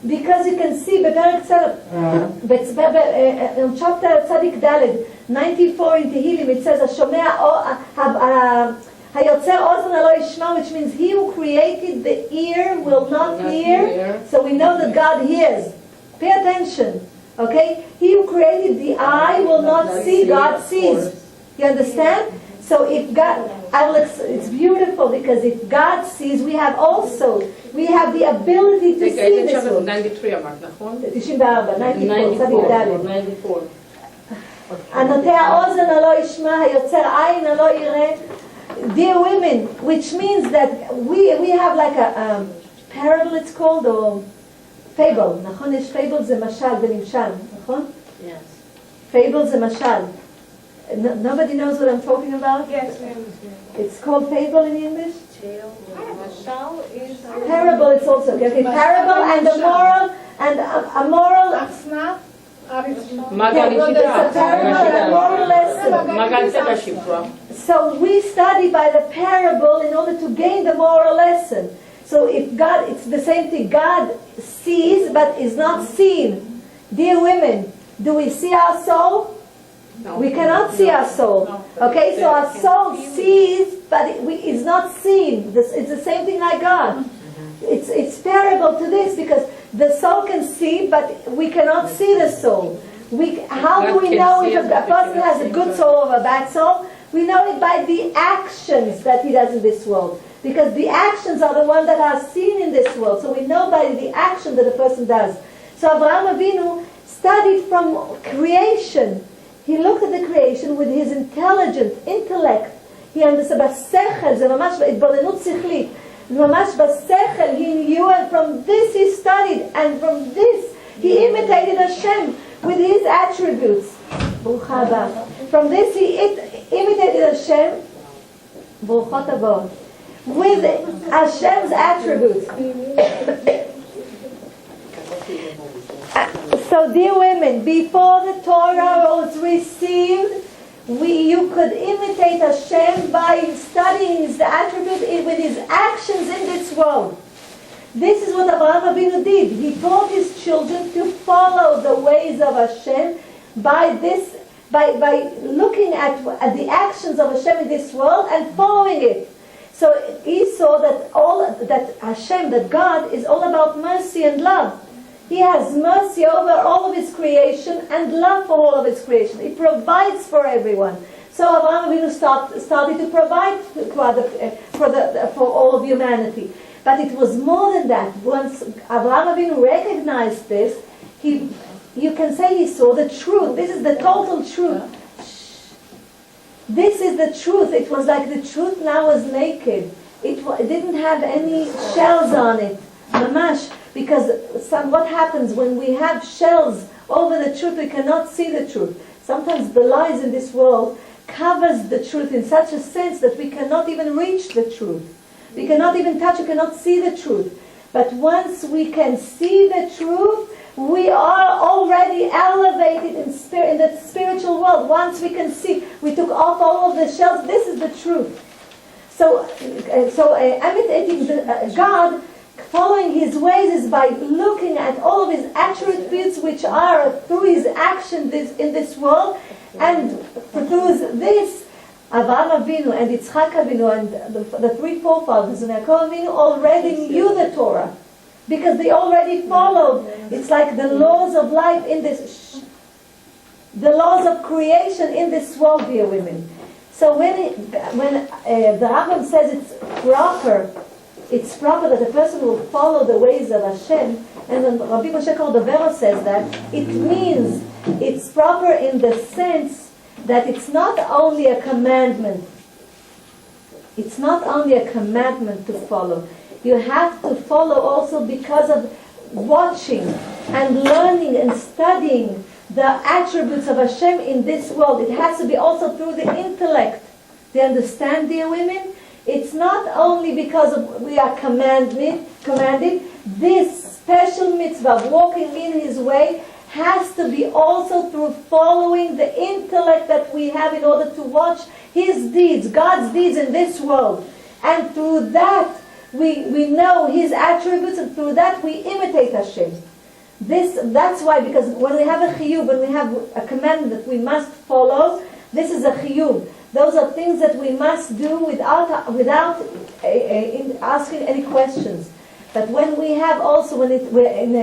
Speaker 1: Because you can see, in chapter Tzadik Daled, 94 in Tehillim, it says, היוצר Yishma, which means he who created the ear will not hear. So we know that God hears. Pay attention. Okay? He who created the eye will not see, God sees. You understand? So if God, it's beautiful because if God sees, we have the ability to see this world.
Speaker 5: 93 אמרת, נכון?
Speaker 1: 94, 94.
Speaker 5: 94.
Speaker 1: הנוטה האוזן הלא ישמע, היוצר עין הלא יראה. Dear women, which means that we have like a parable it's called, or fable, נכון? יש fable זה משל ונמשל, נכון?
Speaker 5: Yes.
Speaker 1: Fable זה משל. Nobody knows what I'm talking about?
Speaker 6: Yes, we understand.
Speaker 1: It's called fable in English?
Speaker 6: Mashal is
Speaker 1: Parable it's also, okay, parable and a moral, and a moral,
Speaker 6: Asna.
Speaker 5: מעגל
Speaker 1: it's a
Speaker 5: שפרה.
Speaker 1: parable and a moral lesson.
Speaker 5: מעגל צבע שפרה.
Speaker 1: So we study by the parable in order to gain the moral lesson. So if God, it's the same thing. God sees but is not seen. Dear women, do we see our soul?
Speaker 5: No.
Speaker 1: We cannot see our soul. Okay, so our soul sees but is not seen. It's the same thing like God. It's parable to this because the soul can see but we cannot see the soul. How do we know if a person has a good soul or a bad soul? We know it by the actions that he does in this world. Because the actions are the ones that are seen in this world. So we know by the action that a person does. So Avraham Avinu studied from creation. He looked at the creation with his intellect. He understood. בשכל, זה ממש התבוננות שכלית. ממש בשכל, he knew, and from this he studied. And from this he imitated Hashem with his attributes. ברוכה הבאה. From this he imitated Hashem. ברוכות הבאות. With Hashem's attributes. So dear women, before the Torah was received, you could imitate Hashem by studying his attributes with his actions in this world. This is what Avraham Avinu did. He taught his children to follow the ways of Hashem by looking at the actions of Hashem in this world and following it. So he saw that Hashem, that God, is all about mercy and love. He has mercy over all of his creation and love for all of his creation. He provides for everyone. So Avraham Avinu started to provide for all of humanity. But it was more than that. Once Avraham Avinu recognized this, you can say he saw the truth. This is the total truth. This is the truth. It was like the truth now was naked. It didn't have any shells on it. Mamash. Because what happens when we have shells over the truth, we cannot see the truth. Sometimes the lies in this world covers the truth in such a sense that we cannot even reach the truth. We cannot even touch, we cannot see the truth. But once we can see the truth, we are already elevated in the spiritual world. Once we can see, we took off all of the shells. This is the truth. So imitating God, following his ways, is by looking at all of his attributes which are through his action in this world, and through this Avraham Avinu and Yitzchak Avinu and the three forefathers and Yaakov Avinu already knew the Torah because they already followed. It's like the laws of life in this, the laws of creation in this world, dear women. So when the Rambam says it's proper that a person will follow the ways of Hashem, and then Rabbi Moshe Devora says that it means it's proper in the sense that it's not only a commandment. It's not only a commandment to follow. You have to follow also because of watching and learning and studying the attributes of Hashem in this world. It has to be also through the intellect. Do you understand, dear women? It's not only because we are commanded. This special mitzvah of walking in his way has to be also through following the intellect that we have in order to watch his deeds, God's deeds in this world. And through that we know his attributes, and through that we imitate Hashem. That's why, because when we have a chiyuv, when we have a commandment that we must follow, this is a chiyuv. Those are things that we must do without asking any questions. But when we have also, we're in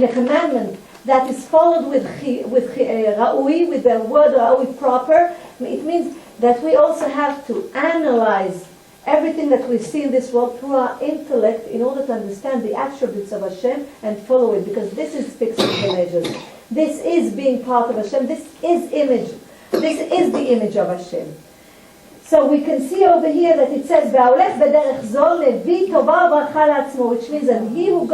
Speaker 1: a commandment that is followed with ra'ui, with the word ra'ui proper, it means that we also have to analyze everything that we see in this world through our intellect in order to understand the attributes of Hashem and follow it, because this is fixing the measures. This is being part of Hashem. This is image. This is the image of Hashem. So we can see over here that it says, "V'aolech b'derech zo levi tova u'bracha la'atzmo," which means that he who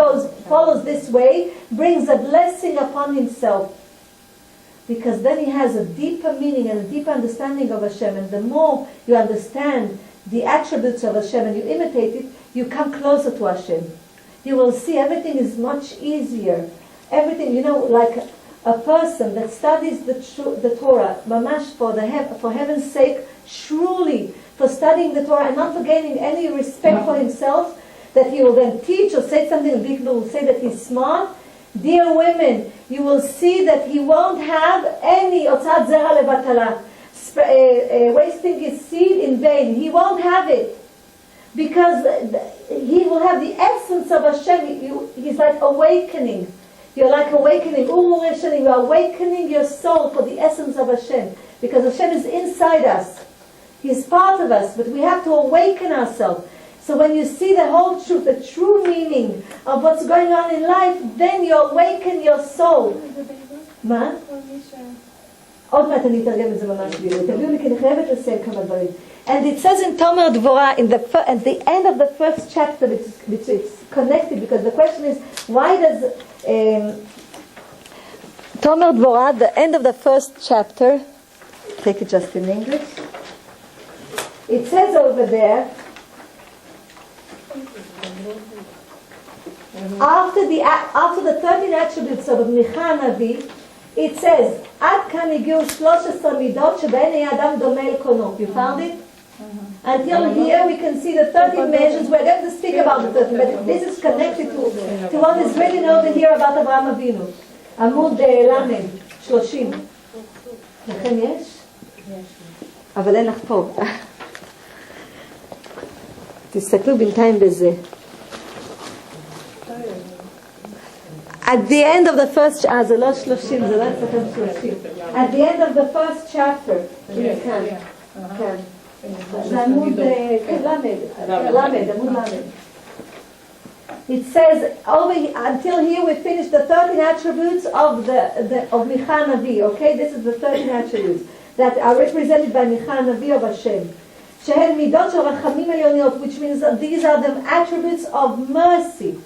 Speaker 1: follows this way brings a blessing upon himself. Because then he has a deeper meaning and a deeper understanding of Hashem. And the more you understand the attributes of Hashem and you imitate it, you come closer to Hashem. You will see everything is much easier. Everything, like a person that studies the Torah, mamash for heaven's sake, truly for studying the Torah and not for gaining any respect for himself, that he will then teach or say something and people will say that he's smart. Dear women, you will see that he won't have any otzat zera levatala, wasting his seed in vain. He won't have it, because he will have the essence of Hashem. He's like awakening. You're like awakening. You're awakening your soul for the essence of Hashem, because Hashem is inside us. He's part of us, but we have to awaken ourselves. So when you see the whole truth, the true meaning of what's going on in life, then you awaken your soul. מה? עוד מעט אני אתרגם את זה ממש בדיוק. תביאו לי, כי אני חייבת לסיים כמה דברים. And it says in Tomer Devora, at the end of the first chapter, which is connected, because the question is, why does Tomer Devora, the end of the first chapter, take it just in English, it says over there, after the 13 attributes of Micha Navi, it says, עד כאן הגיעו 13 מידות שבהן היה אדם דומה אל קונו. You found it? Until here we can see the 13 measures. We're going to speak about the 13, but this is connected to what is written over here about אברהם אבינו. עמוד למד, 30. לכם יש? אבל אין לך פה. תסתכלו בינתיים בזה. At the end of the first, זה לא 30, זה לא אצלכם 30. At the end of the first chapter, כאן, כאן. זה עמוד למד, עמוד למד. It says, until here we finished the 13 attributes of Micha Navi, okay? This is the 13 attributes that are represented by Micha Navi of Hashem. שהן מידות של רחמים עליוניות, which means that these are the attributes of mercy.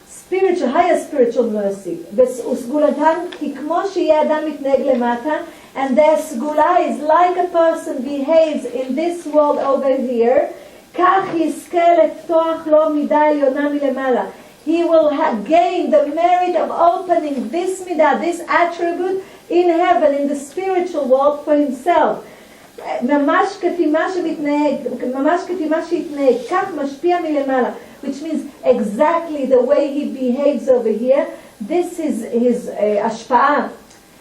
Speaker 1: Spiritual, higher spiritual mercy. וסגולתן, כי כמו שיהיה אדם מתנהג למטה, and their סגולה is like a person behaves in this world over here, כך יזכה לפתוח לו מידה עליונה מלמעלה. He will gain the merit of opening this midah, this attribute in heaven, in the spiritual world for himself. ממש כפי מה שהתנהג, כך משפיע מלמעלה. Which means exactly the way he behaves over here. This is his ashpa'ah,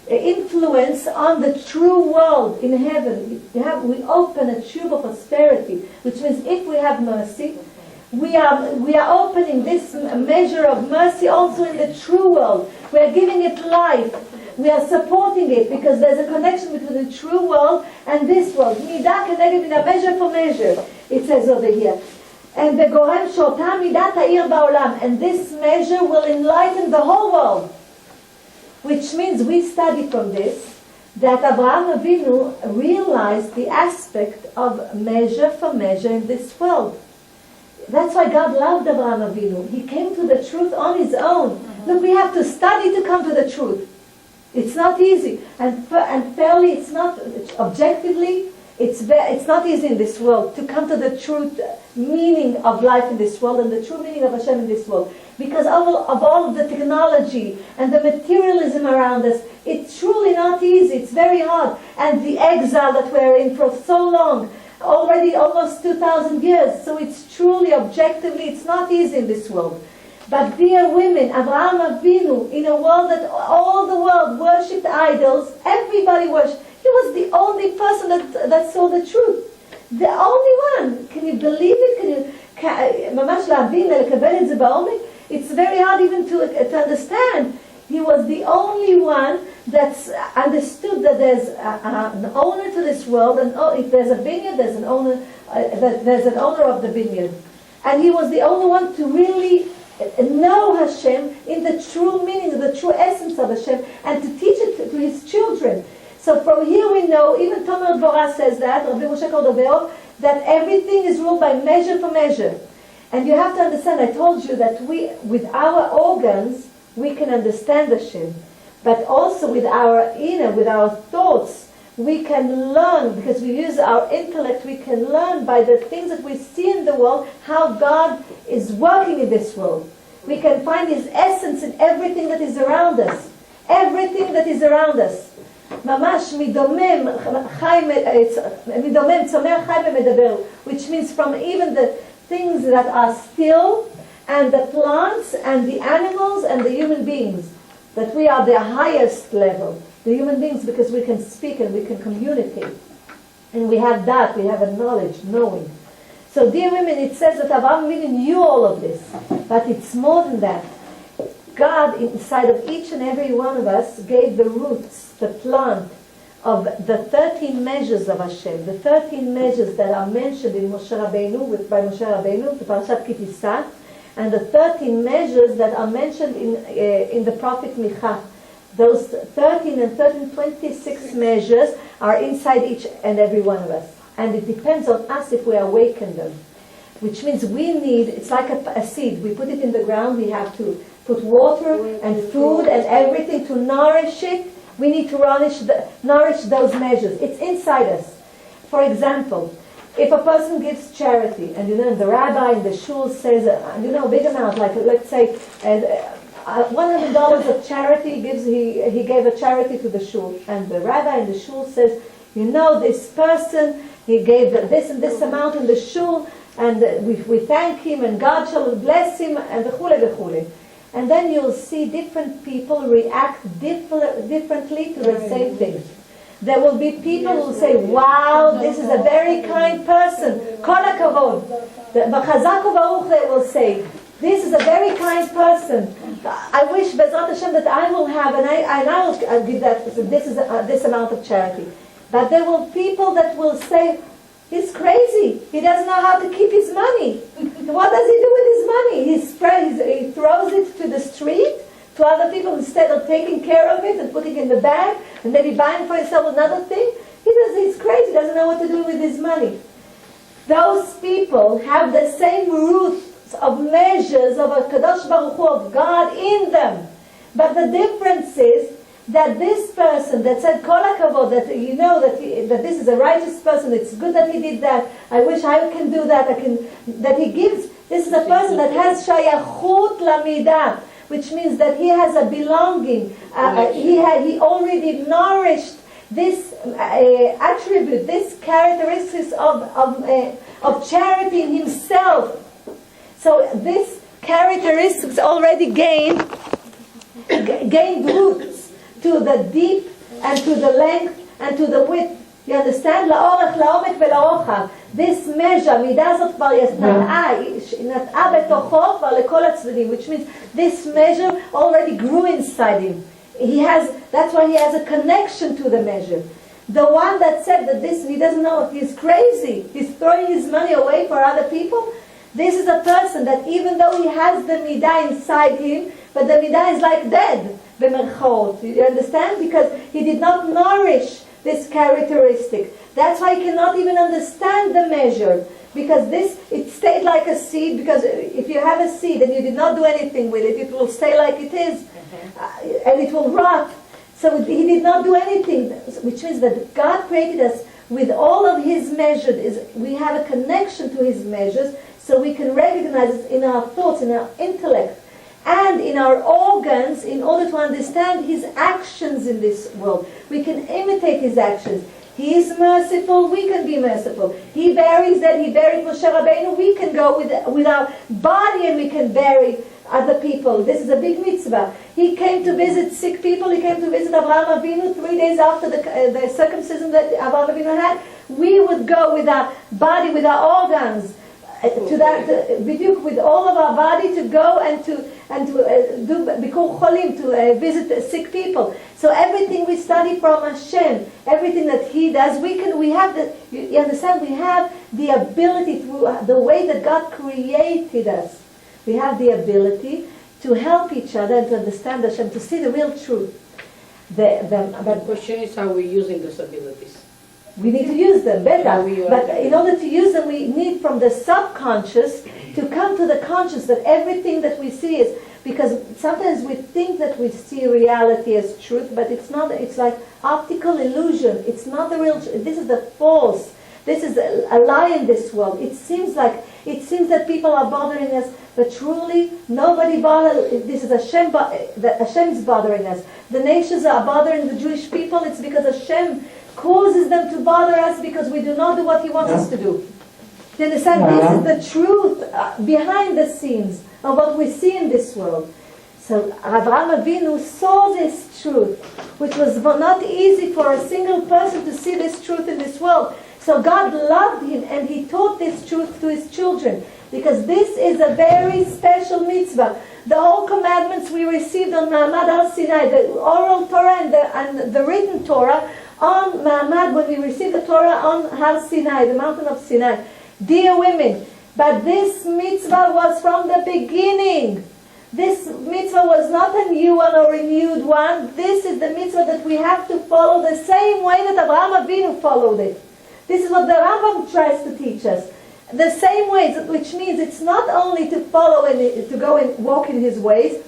Speaker 1: influence on the true world in heaven. We open a tube of prosperity, which means if we have mercy, we are opening this measure of mercy also in the true world. We are giving it life. We are supporting it because there's a connection between the true world and this world. Midah keneged midah, measure for measure, it says over here. And the Gorem Shota Midat Ha'ir Ba'olam. And this measure will enlighten the whole world. Which means we study from this that Abraham Avinu realized the aspect of measure for measure in this world. That's why God loved Abraham Avinu. He came to the truth on his own. Look, we have to study to come to the truth. It's not easy. And fairly, it's not objectively, it's not easy in this world to come to the true meaning of life in this world and the true meaning of Hashem in this world. Because of all of the technology and the materialism around us, it's truly not easy. It's very hard. And the exile that we're in for so long, already almost 2,000 years. So it's truly, objectively, it's not easy in this world. But dear women, Abraham Avinu, in a world that all the world worshipped idols, everybody worshipped. He was the only person that saw the truth. The only one. Can you believe it? ממש להבין, לקבל את זה בעומק? It's very hard even to understand. He was the only one that's understood that there's an owner to this world, and if there's a vineyard, there's an owner. There's an owner of the vineyard, and he was the only one to really know Hashem in the true meaning, the true essence of Hashem, and to teach it to his children. So from here we know, even Tomer Devora says that, Rabbi Moshe Cordovero, that everything is ruled by measure for measure. And you have to understand, I told you that we, with our organs, we can understand Hashem. But also with our inner, with our thoughts, we can learn, because we use our intellect, we can learn by the things that we see in the world, how God is working in this world. We can find His essence in everything that is around us. Everything that is around us. ממש מדומם צומח חי ומדבר, which means from even the things that are still, and the plants and the animals and the human beings, that we are the highest level, the human beings, because we can speak and we can communicate, and we have that, we have a knowledge, knowing. So dear women, it says that Avraham Avinu knew all of this, but it's more than that. God inside of each and every one of us gave the roots, the plant of the 13 measures of Hashem, the 13 measures that are mentioned in Moshe Rabbeinu, by Moshe Rabbeinu, the Parashat Ki Tisa, and the 13 measures that are mentioned in the prophet Micha. Those 13 and 13, 26 measures are inside each and every one of us. And it depends on us if we awaken them. Which means we need, it's like a seed. We put it in the ground, we have to put water and food and everything to nourish it. We need to nourish those measures. It's inside us. For example, if a person gives charity, and the rabbi in the shul says, a big amount, like let's say $100 of charity, he gave a charity to the shul, and the rabbi in the shul says, this person, he gave this and this amount in the shul, and we thank him, and God shall bless him, and v'chule v'chule. And then you'll see different people react differently to the same thing. There will be people who say, wow, this is a very kind person. Kol hakavod. B'chazak u'baruch they will say, this is a very kind person. I wish, Bezrat Hashem, that I will have, and I will give this amount of charity. But there will people that will say, he's crazy. He doesn't know how to keep his money. What does he do with his money? He throws it to the street, to other people, instead of taking care of it and putting it in the bag and maybe buying for himself another thing. He's crazy. He doesn't know what to do with his money. Those people have the same roots of measures of a Kadosh Baruch Hu, of God in them. But the difference is that this person that said Kol HaKavod, that that this is a righteous person, it's good that he did that, I wish I can do that, that he gives, this is a person that has Shayachut Lamidah, which means that he has a belonging, he already nourished this attribute, this characteristics of charity in himself. So this characteristics already gained roots to the deep and to the length and to the width. You understand? לאורך, לעומק ולרוחב. This measure, מידה הזאת כבר נטעה בתוכו כבר לכל הצדדים, which means this measure already grew inside him. That's why he has a connection to the measure. The one that said that he doesn't know if he's crazy, he's throwing his money away for other people, this is a person that even though he has the midah inside him, but the midah is like dead. You understand? Because he did not nourish this characteristic. That's why he cannot even understand the measure. Because it stayed like a seed, because if you have a seed and you did not do anything with it, it will stay like it is, and it will rot. So he did not do anything, which means that God created us with all of His measures. We have a connection to His measures, so we can recognize it in our thoughts, in our intellect, and in our organs, in order to understand His actions in this world. We can imitate His actions. He is merciful, we can be merciful. He buries that, He buried Moshe Rabbeinu, we can go with our body and we can bury other people. This is a big mitzvah. He came to visit sick people. He came to visit Avraham Avinu 3 days after the circumcision that Avraham Avinu had. We would go with our body, with our organs, to that with all of our body to go and to do bikur cholim, to visit sick people. So everything we study from Hashem, everything that He does, we have the. You understand? We have the ability through the way that God created us. We have the ability to help each other and to understand Hashem, to see the real truth.
Speaker 5: The question is how we're using those abilities.
Speaker 1: We need to use them better.
Speaker 5: Yeah,
Speaker 1: But in order to use them, we need from the subconscious to come to the conscious, that everything that we see is, because sometimes we think that we see reality as truth, but it's not. It's like optical illusion. It's not the real. This is the false. This is a lie in this world. It seems that people are bothering us, but truly nobody bothers. This is Hashem. Hashem is bothering us. The nations are bothering the Jewish people. It's because Hashem causes them to bother us, because we do not do what He wants us to do. You understand? This is the truth behind the scenes of what we see in this world. So Avraham Avinu saw this truth, which was not easy for a single person to see this truth in this world. So God loved him, and He taught this truth to His children, because this is a very special mitzvah. The whole commandments we received on Ma'amad al-Sinai, the oral Torah and the written Torah, on Ma'amad, when we received the Torah on Har Sinai, the mountain of Sinai. Dear women, but this mitzvah was from the beginning. This mitzvah was not a new one or renewed one. This is the mitzvah that we have to follow the same way that Avraham Avinu followed it. This is what the LRambam tries to teach us. The same ways, which means it's not only to follow and to go and walk in His ways,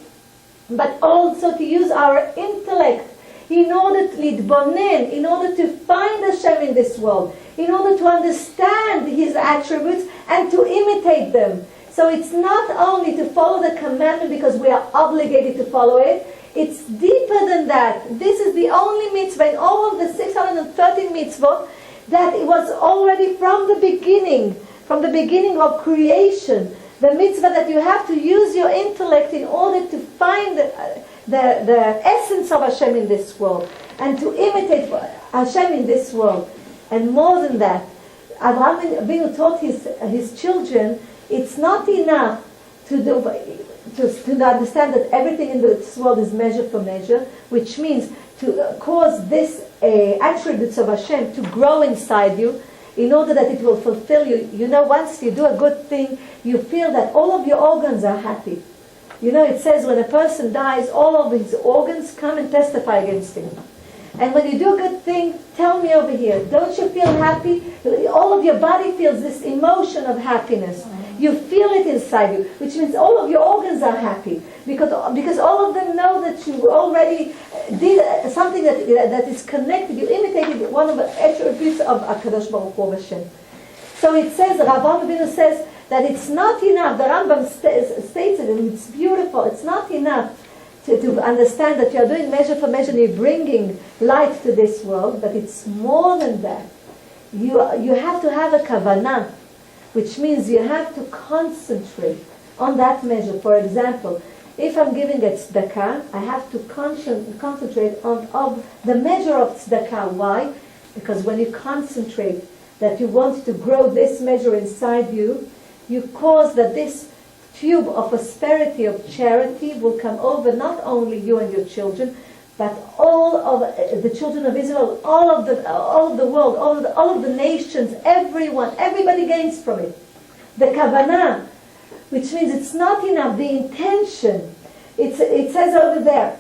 Speaker 1: but also to use our intellect in order to lidbonen, in order to find Hashem in this world, in order to understand His attributes and to imitate them. So it's not only to follow the commandment because we are obligated to follow it. It's deeper than that. This is the only mitzvah in all of the 613 mitzvot that it was already from the beginning of creation. The mitzvah that you have to use your intellect in order to find the essence of Hashem in this world and to imitate Hashem in this world. And more than that, Avraham Avinu taught his children, it's not enough to understand that everything in this world is measure for measure, which means to cause this attributes of Hashem to grow inside you in order that it will fulfill you. You know, once you do a good thing, you feel that all of your organs are happy. You know, it says when a person dies, all of his organs come and testify against him. And when you do a good thing, tell me over here, don't you feel happy? All of your body feels this emotion of happiness. You feel it inside you, which means all of your organs are happy. Because all of them know that you already did something that is connected. You imitated one of the attributes of HaKadosh Baruch Hu Hashem. So it says, Avraham Avinu says, that it's not enough. The LRambam states it, and it's beautiful. It's not enough to understand that you're doing measure for measure and you're bringing light to this world, but it's more than that. You have to have a kavanah, which means you have to concentrate on that measure. For example, if I'm giving a tzedakah, I have to concentrate on the measure of tzedakah. Why? Because when you concentrate that you want to grow this measure inside you, you cause that this tube of prosperity, of charity, will come over not only you and your children, but all of the children of Israel, all of the world, all of the nations, everybody gains from it. The kavanah, which means it's not enough, the intention. It says over there,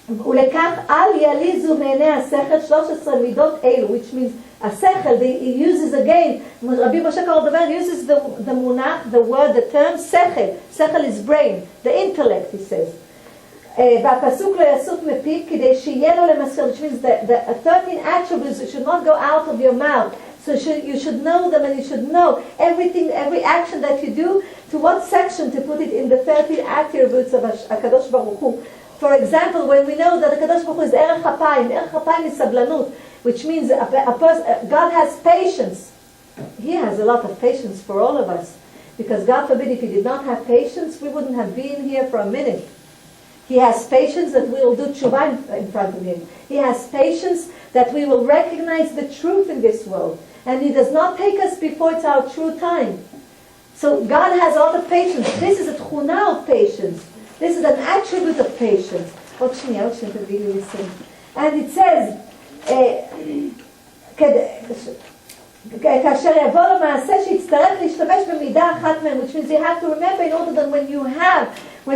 Speaker 1: ולקח אל יליזו מעיני השכל 13 מידות אלו, which means השכל, he uses again, Rabbi Moshe Kardon uses the munach, the word, the term שכל. שכל is brain, the intellect, he says. והפסוק לא יסוף מפיו כדי שיהיה לו למסר, which means the 13 attributes should not go out of your mouth. So you should know them, and you should know everything, every action that you do, to what section to put it in the 13 attributes of HaKadosh Baruch Hu. For example, when we know that HaKadosh Baruch Hu is Erech HaPayim is Sablanut, which means God has patience. He has a lot of patience for all of us. Because God forbid, if He did not have patience, we wouldn't have been here for a minute. He has patience that we will do tshuva in front of Him. He has patience that we will recognize the truth in this world. And He does not take us before it's our true time. So God has all the patience. This is a tchuna of patience. This is an attribute of patience. And it says, כאשר יבוא למעשה שיצטרך להשתמש במידה אחת מהם, which means you have to remember in order that when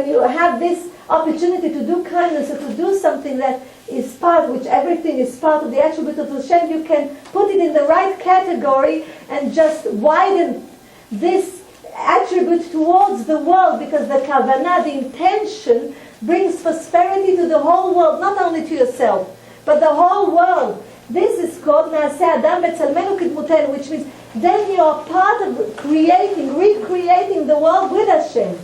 Speaker 1: you have this opportunity to do kindness or to do something that is part, which everything is part of the attribute of Hashem, you can put it in the right category and just widen this attribute towards the world, because the kavanah, the intention, brings prosperity to the whole world, not only to yourself, but the whole world. This is called Naaseh Adam B'Tzalmenu Kidmutenu, which means then you are part of recreating the world with Hashem.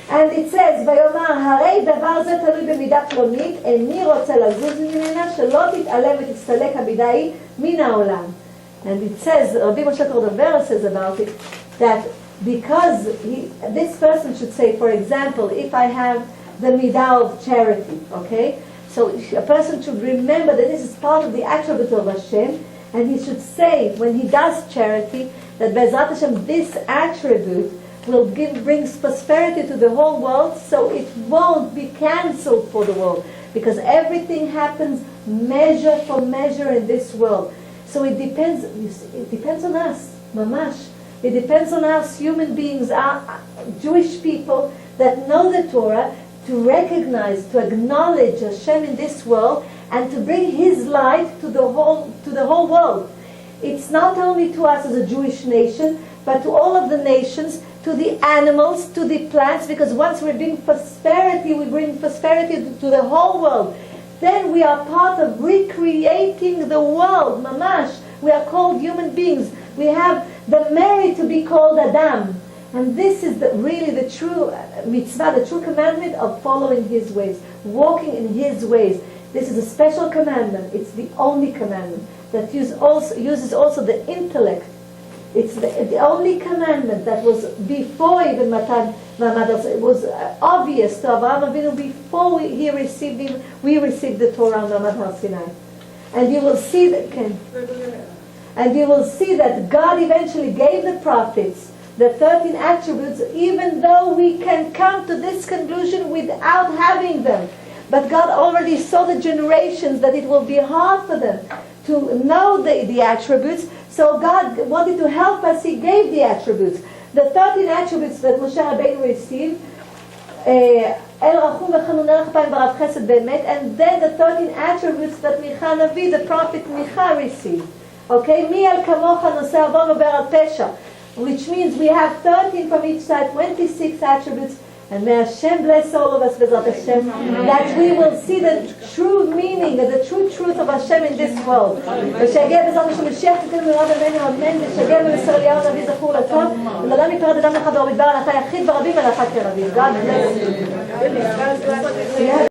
Speaker 1: And it says, ויאמר, הרי דבר זה תלוי במידה פלונית, איני רוצה לזוז ממנה, שלא תתעלם ותסתלק המידה ההיא מן העולם. And it says, Rabbi Moshe Cordovero says about it, that because this person should say, for example, if I have the midah of charity, okay? So a person should remember that this is part of the attribute of Hashem, and he should say, when he does charity, that Be'ezrat Hashem, this attribute will brings prosperity to the whole world, so it won't be cancelled for the world, because everything happens measure for measure in this world. So it depends on us, mamash. It depends on us human beings, our Jewish people that know the Torah, to recognize, to acknowledge Hashem in this world, and to bring His light to the whole world. It's not only to us as a Jewish nation, but to all of the nations, to the animals, to the plants, because once we bring prosperity to the whole world. Then we are part of recreating the world, mamash. We are called human beings. We have the merit to be called Adam. And this is really the true mitzvah, the true commandment of following His ways, walking in His ways. This is a special commandment. It's the only commandment that uses also the intellect. It's the only commandment that was before even Matan Ma'amad. It was obvious to Avraham Avinu before we received the Torah on Ma'amad Har Sinai. And you will see that God eventually gave the prophets the 13 attributes, even though we can come to this conclusion without having them. But God already saw the generations that it will be hard for them to know the attributes. So God wanted to help us. He gave the attributes. The 13 attributes that Moshe Rabbeinu received, El Rachum V'Chanun Erech Apayim V'Rav Chesed Be'emet, and then the 13 attributes that Micha Navi, the prophet Micha, received. Okay, Mi Al Kamocha Noseh Avon Uber Al Pesha, which means we have 13 from each side, 26 attributes. And may Hashem bless all of us, B'ezrat Hashem, that we will see the true meaning and the true truth of Hashem in this world. ושיגיע בעזרת השם משיח תתנו מרב אלינו אמן, ושיגיע במסר אליהו הנביא זכור לטוב, ולאדם יפרד אדם לך באור מדבר, לך יחיד ברבים ולך כרבים. God bless you.